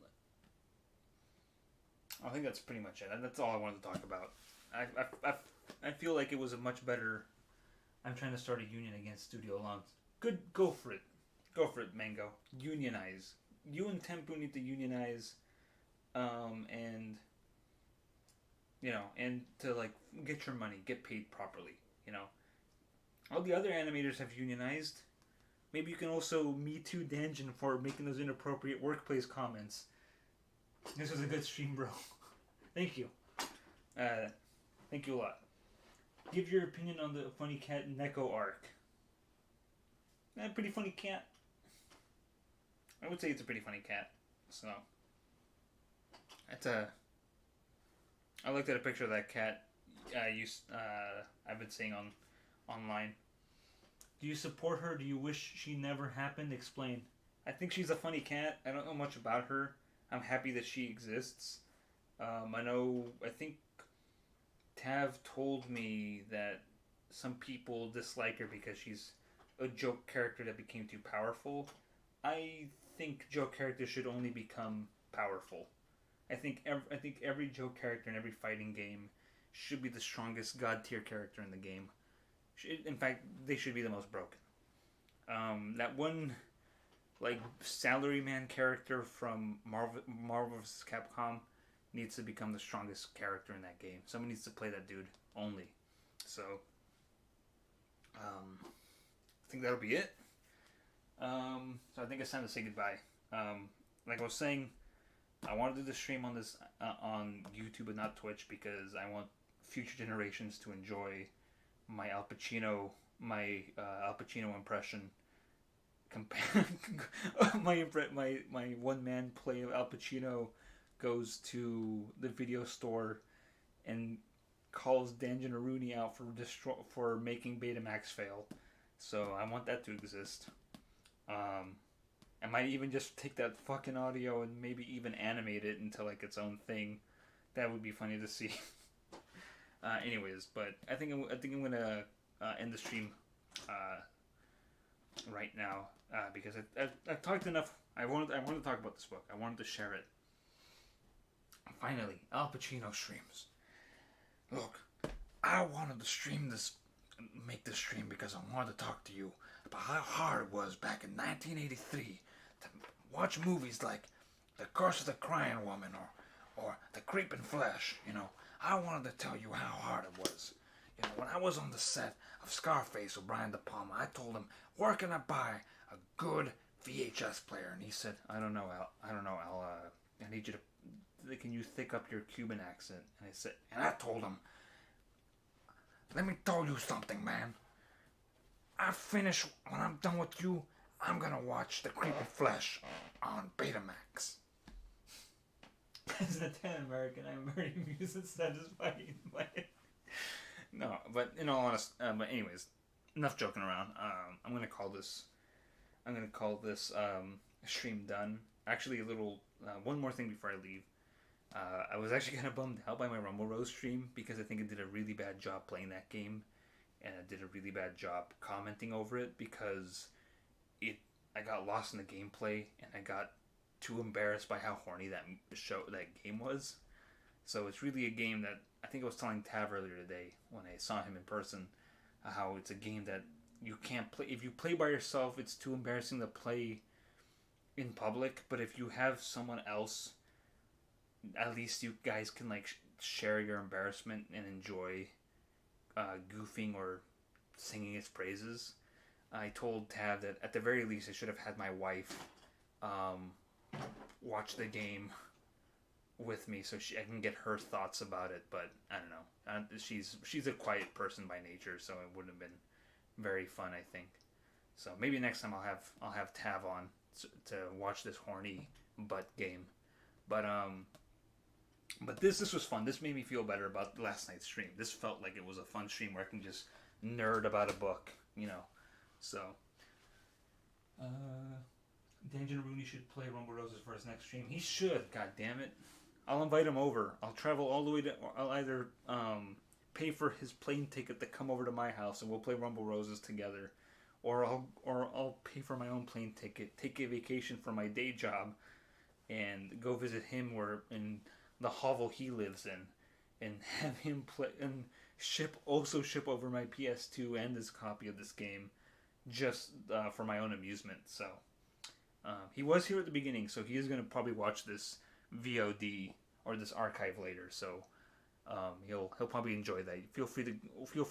I think that's pretty much it. That's all I wanted to talk about. I feel like it was a much better. I'm trying to start a union against studio loans. Good, go for it. Go for it, Mango. Unionize. You and Tempu need to unionize, and and to like get your money, get paid properly. All the other animators have unionized. Maybe you can also Me Too Danjin for making those inappropriate workplace comments. This was a good stream, bro. Thank you. Thank you a lot. Give your opinion on the Funny Cat Neko arc. Pretty funny cat. I would say it's a pretty funny cat. So, I looked at a picture of that cat. I've been seeing online. Do you support her? Do you wish she never happened? Explain. I think she's a funny cat. I don't know much about her. I'm happy that she exists. I think Tav told me that some people dislike her because she's a joke character that became too powerful. I think joke characters should only become powerful. I think every joke character in every fighting game should be the strongest god tier character in the game. In fact, they should be the most broken. That one, like, salaryman character from Marvel vs. Capcom needs to become the strongest character in that game. Someone needs to play that dude only. So, I think that'll be it. So I think it's time to say goodbye. Like I was saying, I want to do the stream on this on YouTube and not Twitch because I want future generations to enjoy my Al Pacino impression. My one man play of Al Pacino goes to the video store and calls Danjin Aruni out for making Betamax fail. So I want that to exist. I might even just take that fucking audio and maybe even animate it into like its own thing. That would be funny to see. Anyways, but I think I'm gonna end the stream right now because I've talked enough. I wanted to talk about this book. I wanted to share it. Finally, Al Pacino streams. Look, I wanted to make this stream because I wanted to talk to you about how hard it was back in 1983 to watch movies like The Curse of the Crying Woman or The Creeping Flesh. I wanted to tell you how hard it was. When I was on the set of Scarface with Brian De Palma, I told him, where can I buy a good VHS player? And he said, I don't know, Al. I need you to, can you thick up your Cuban accent? And I told him, let me tell you something, man. When I'm done with you, I'm gonna watch The Creepy Flesh on Betamax. As an Italian American, I'm very amused and satisfied by it. No, but in all honesty, but anyways, enough joking around. I'm gonna call this stream done. Actually, a little one more thing before I leave. I was actually kind of bummed out by my Rumble Rose stream because I think it did a really bad job playing that game, and it did a really bad job commenting over it because I got lost in the gameplay and I got too embarrassed by how horny that game was. So it's really a game that I think I was telling Tav earlier today when I saw him in person, how it's a game that you can't play. If you play by yourself, it's too embarrassing to play in public. But if you have someone else, at least you guys can like share your embarrassment and enjoy goofing or singing his praises. I told Tav that at the very least I should have had my wife watch the game with me so I can get her thoughts about it. But I don't know. She's a quiet person by nature, so it wouldn't have been very fun, I think. So maybe next time I'll have Tav on to watch this horny butt game. But this was fun. This made me feel better about last night's stream. This felt like it was a fun stream where I can just nerd about a book, you know. So, Danjan Rooney should play Rumble Roses for his next stream. He should. God damn it! I'll invite him over. I'll travel all the way to. I'll either pay for his plane ticket to come over to my house and we'll play Rumble Roses together, or I'll pay for my own plane ticket, take a vacation from my day job, and go visit him in the hovel he lives in, and have him play and ship over my PS2 and his copy of this game, just for my own amusement. So he was here at the beginning, so he is going to probably watch this VOD or this archive later. So he'll probably enjoy that. Feel free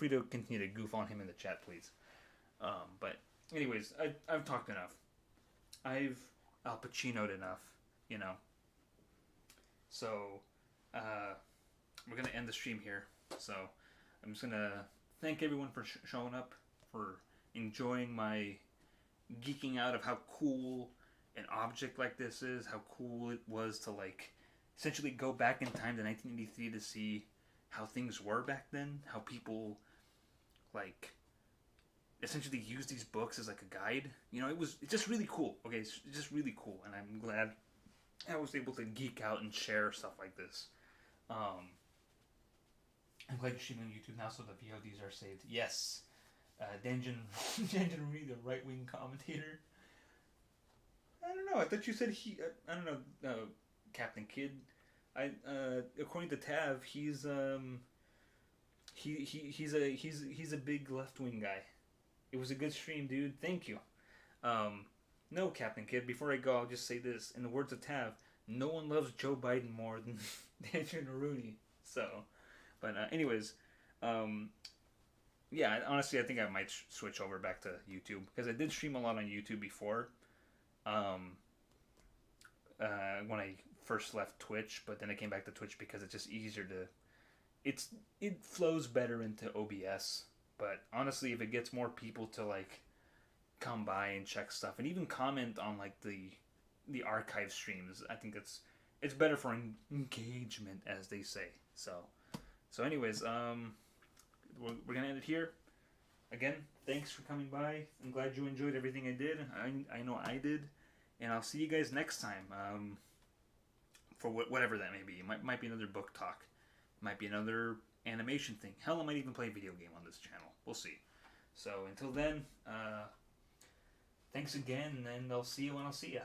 to continue to goof on him in the chat, please. But anyways, I've talked enough. I've Al Pacino'd enough, you know. So we're gonna end the stream here. So I'm just gonna thank everyone for showing up, for enjoying my geeking out of how cool an object like this is, how cool it was to like essentially go back in time to 1983 to see how things were back then, how people like essentially use these books as like a guide. You know, it's just really cool. Okay, it's just really cool, and I'm glad I was able to geek out and share stuff like this. I'm glad you're streaming on YouTube now, so the VODs are saved. Yes, Danjan Rooney, the right-wing commentator. I don't know. I thought you said he. I don't know, Captain Kidd. According to Tav, he's a big left-wing guy. It was a good stream, dude. Thank you. No, Captain Kidd, before I go, I'll just say this. In the words of Tav, no one loves Joe Biden more than Danjan Rooney. So, but anyways, yeah, honestly, I think I might switch over back to YouTube, because I did stream a lot on YouTube before, when I first left Twitch, but then I came back to Twitch because it's just easier to, it flows better into OBS. But honestly, if it gets more people to like come by and check stuff and even comment on like the archive streams, I think it's better for engagement, as they say. So anyways, we're gonna end it here. Again, thanks for coming by. I'm glad you enjoyed everything I did. I know I did, and I'll see you guys next time. For whatever that may be. It might be another book talk. Might be another animation thing. Hell, I might even play a video game on this channel. We'll see. So until then, thanks again, and I'll see you when I'll see ya.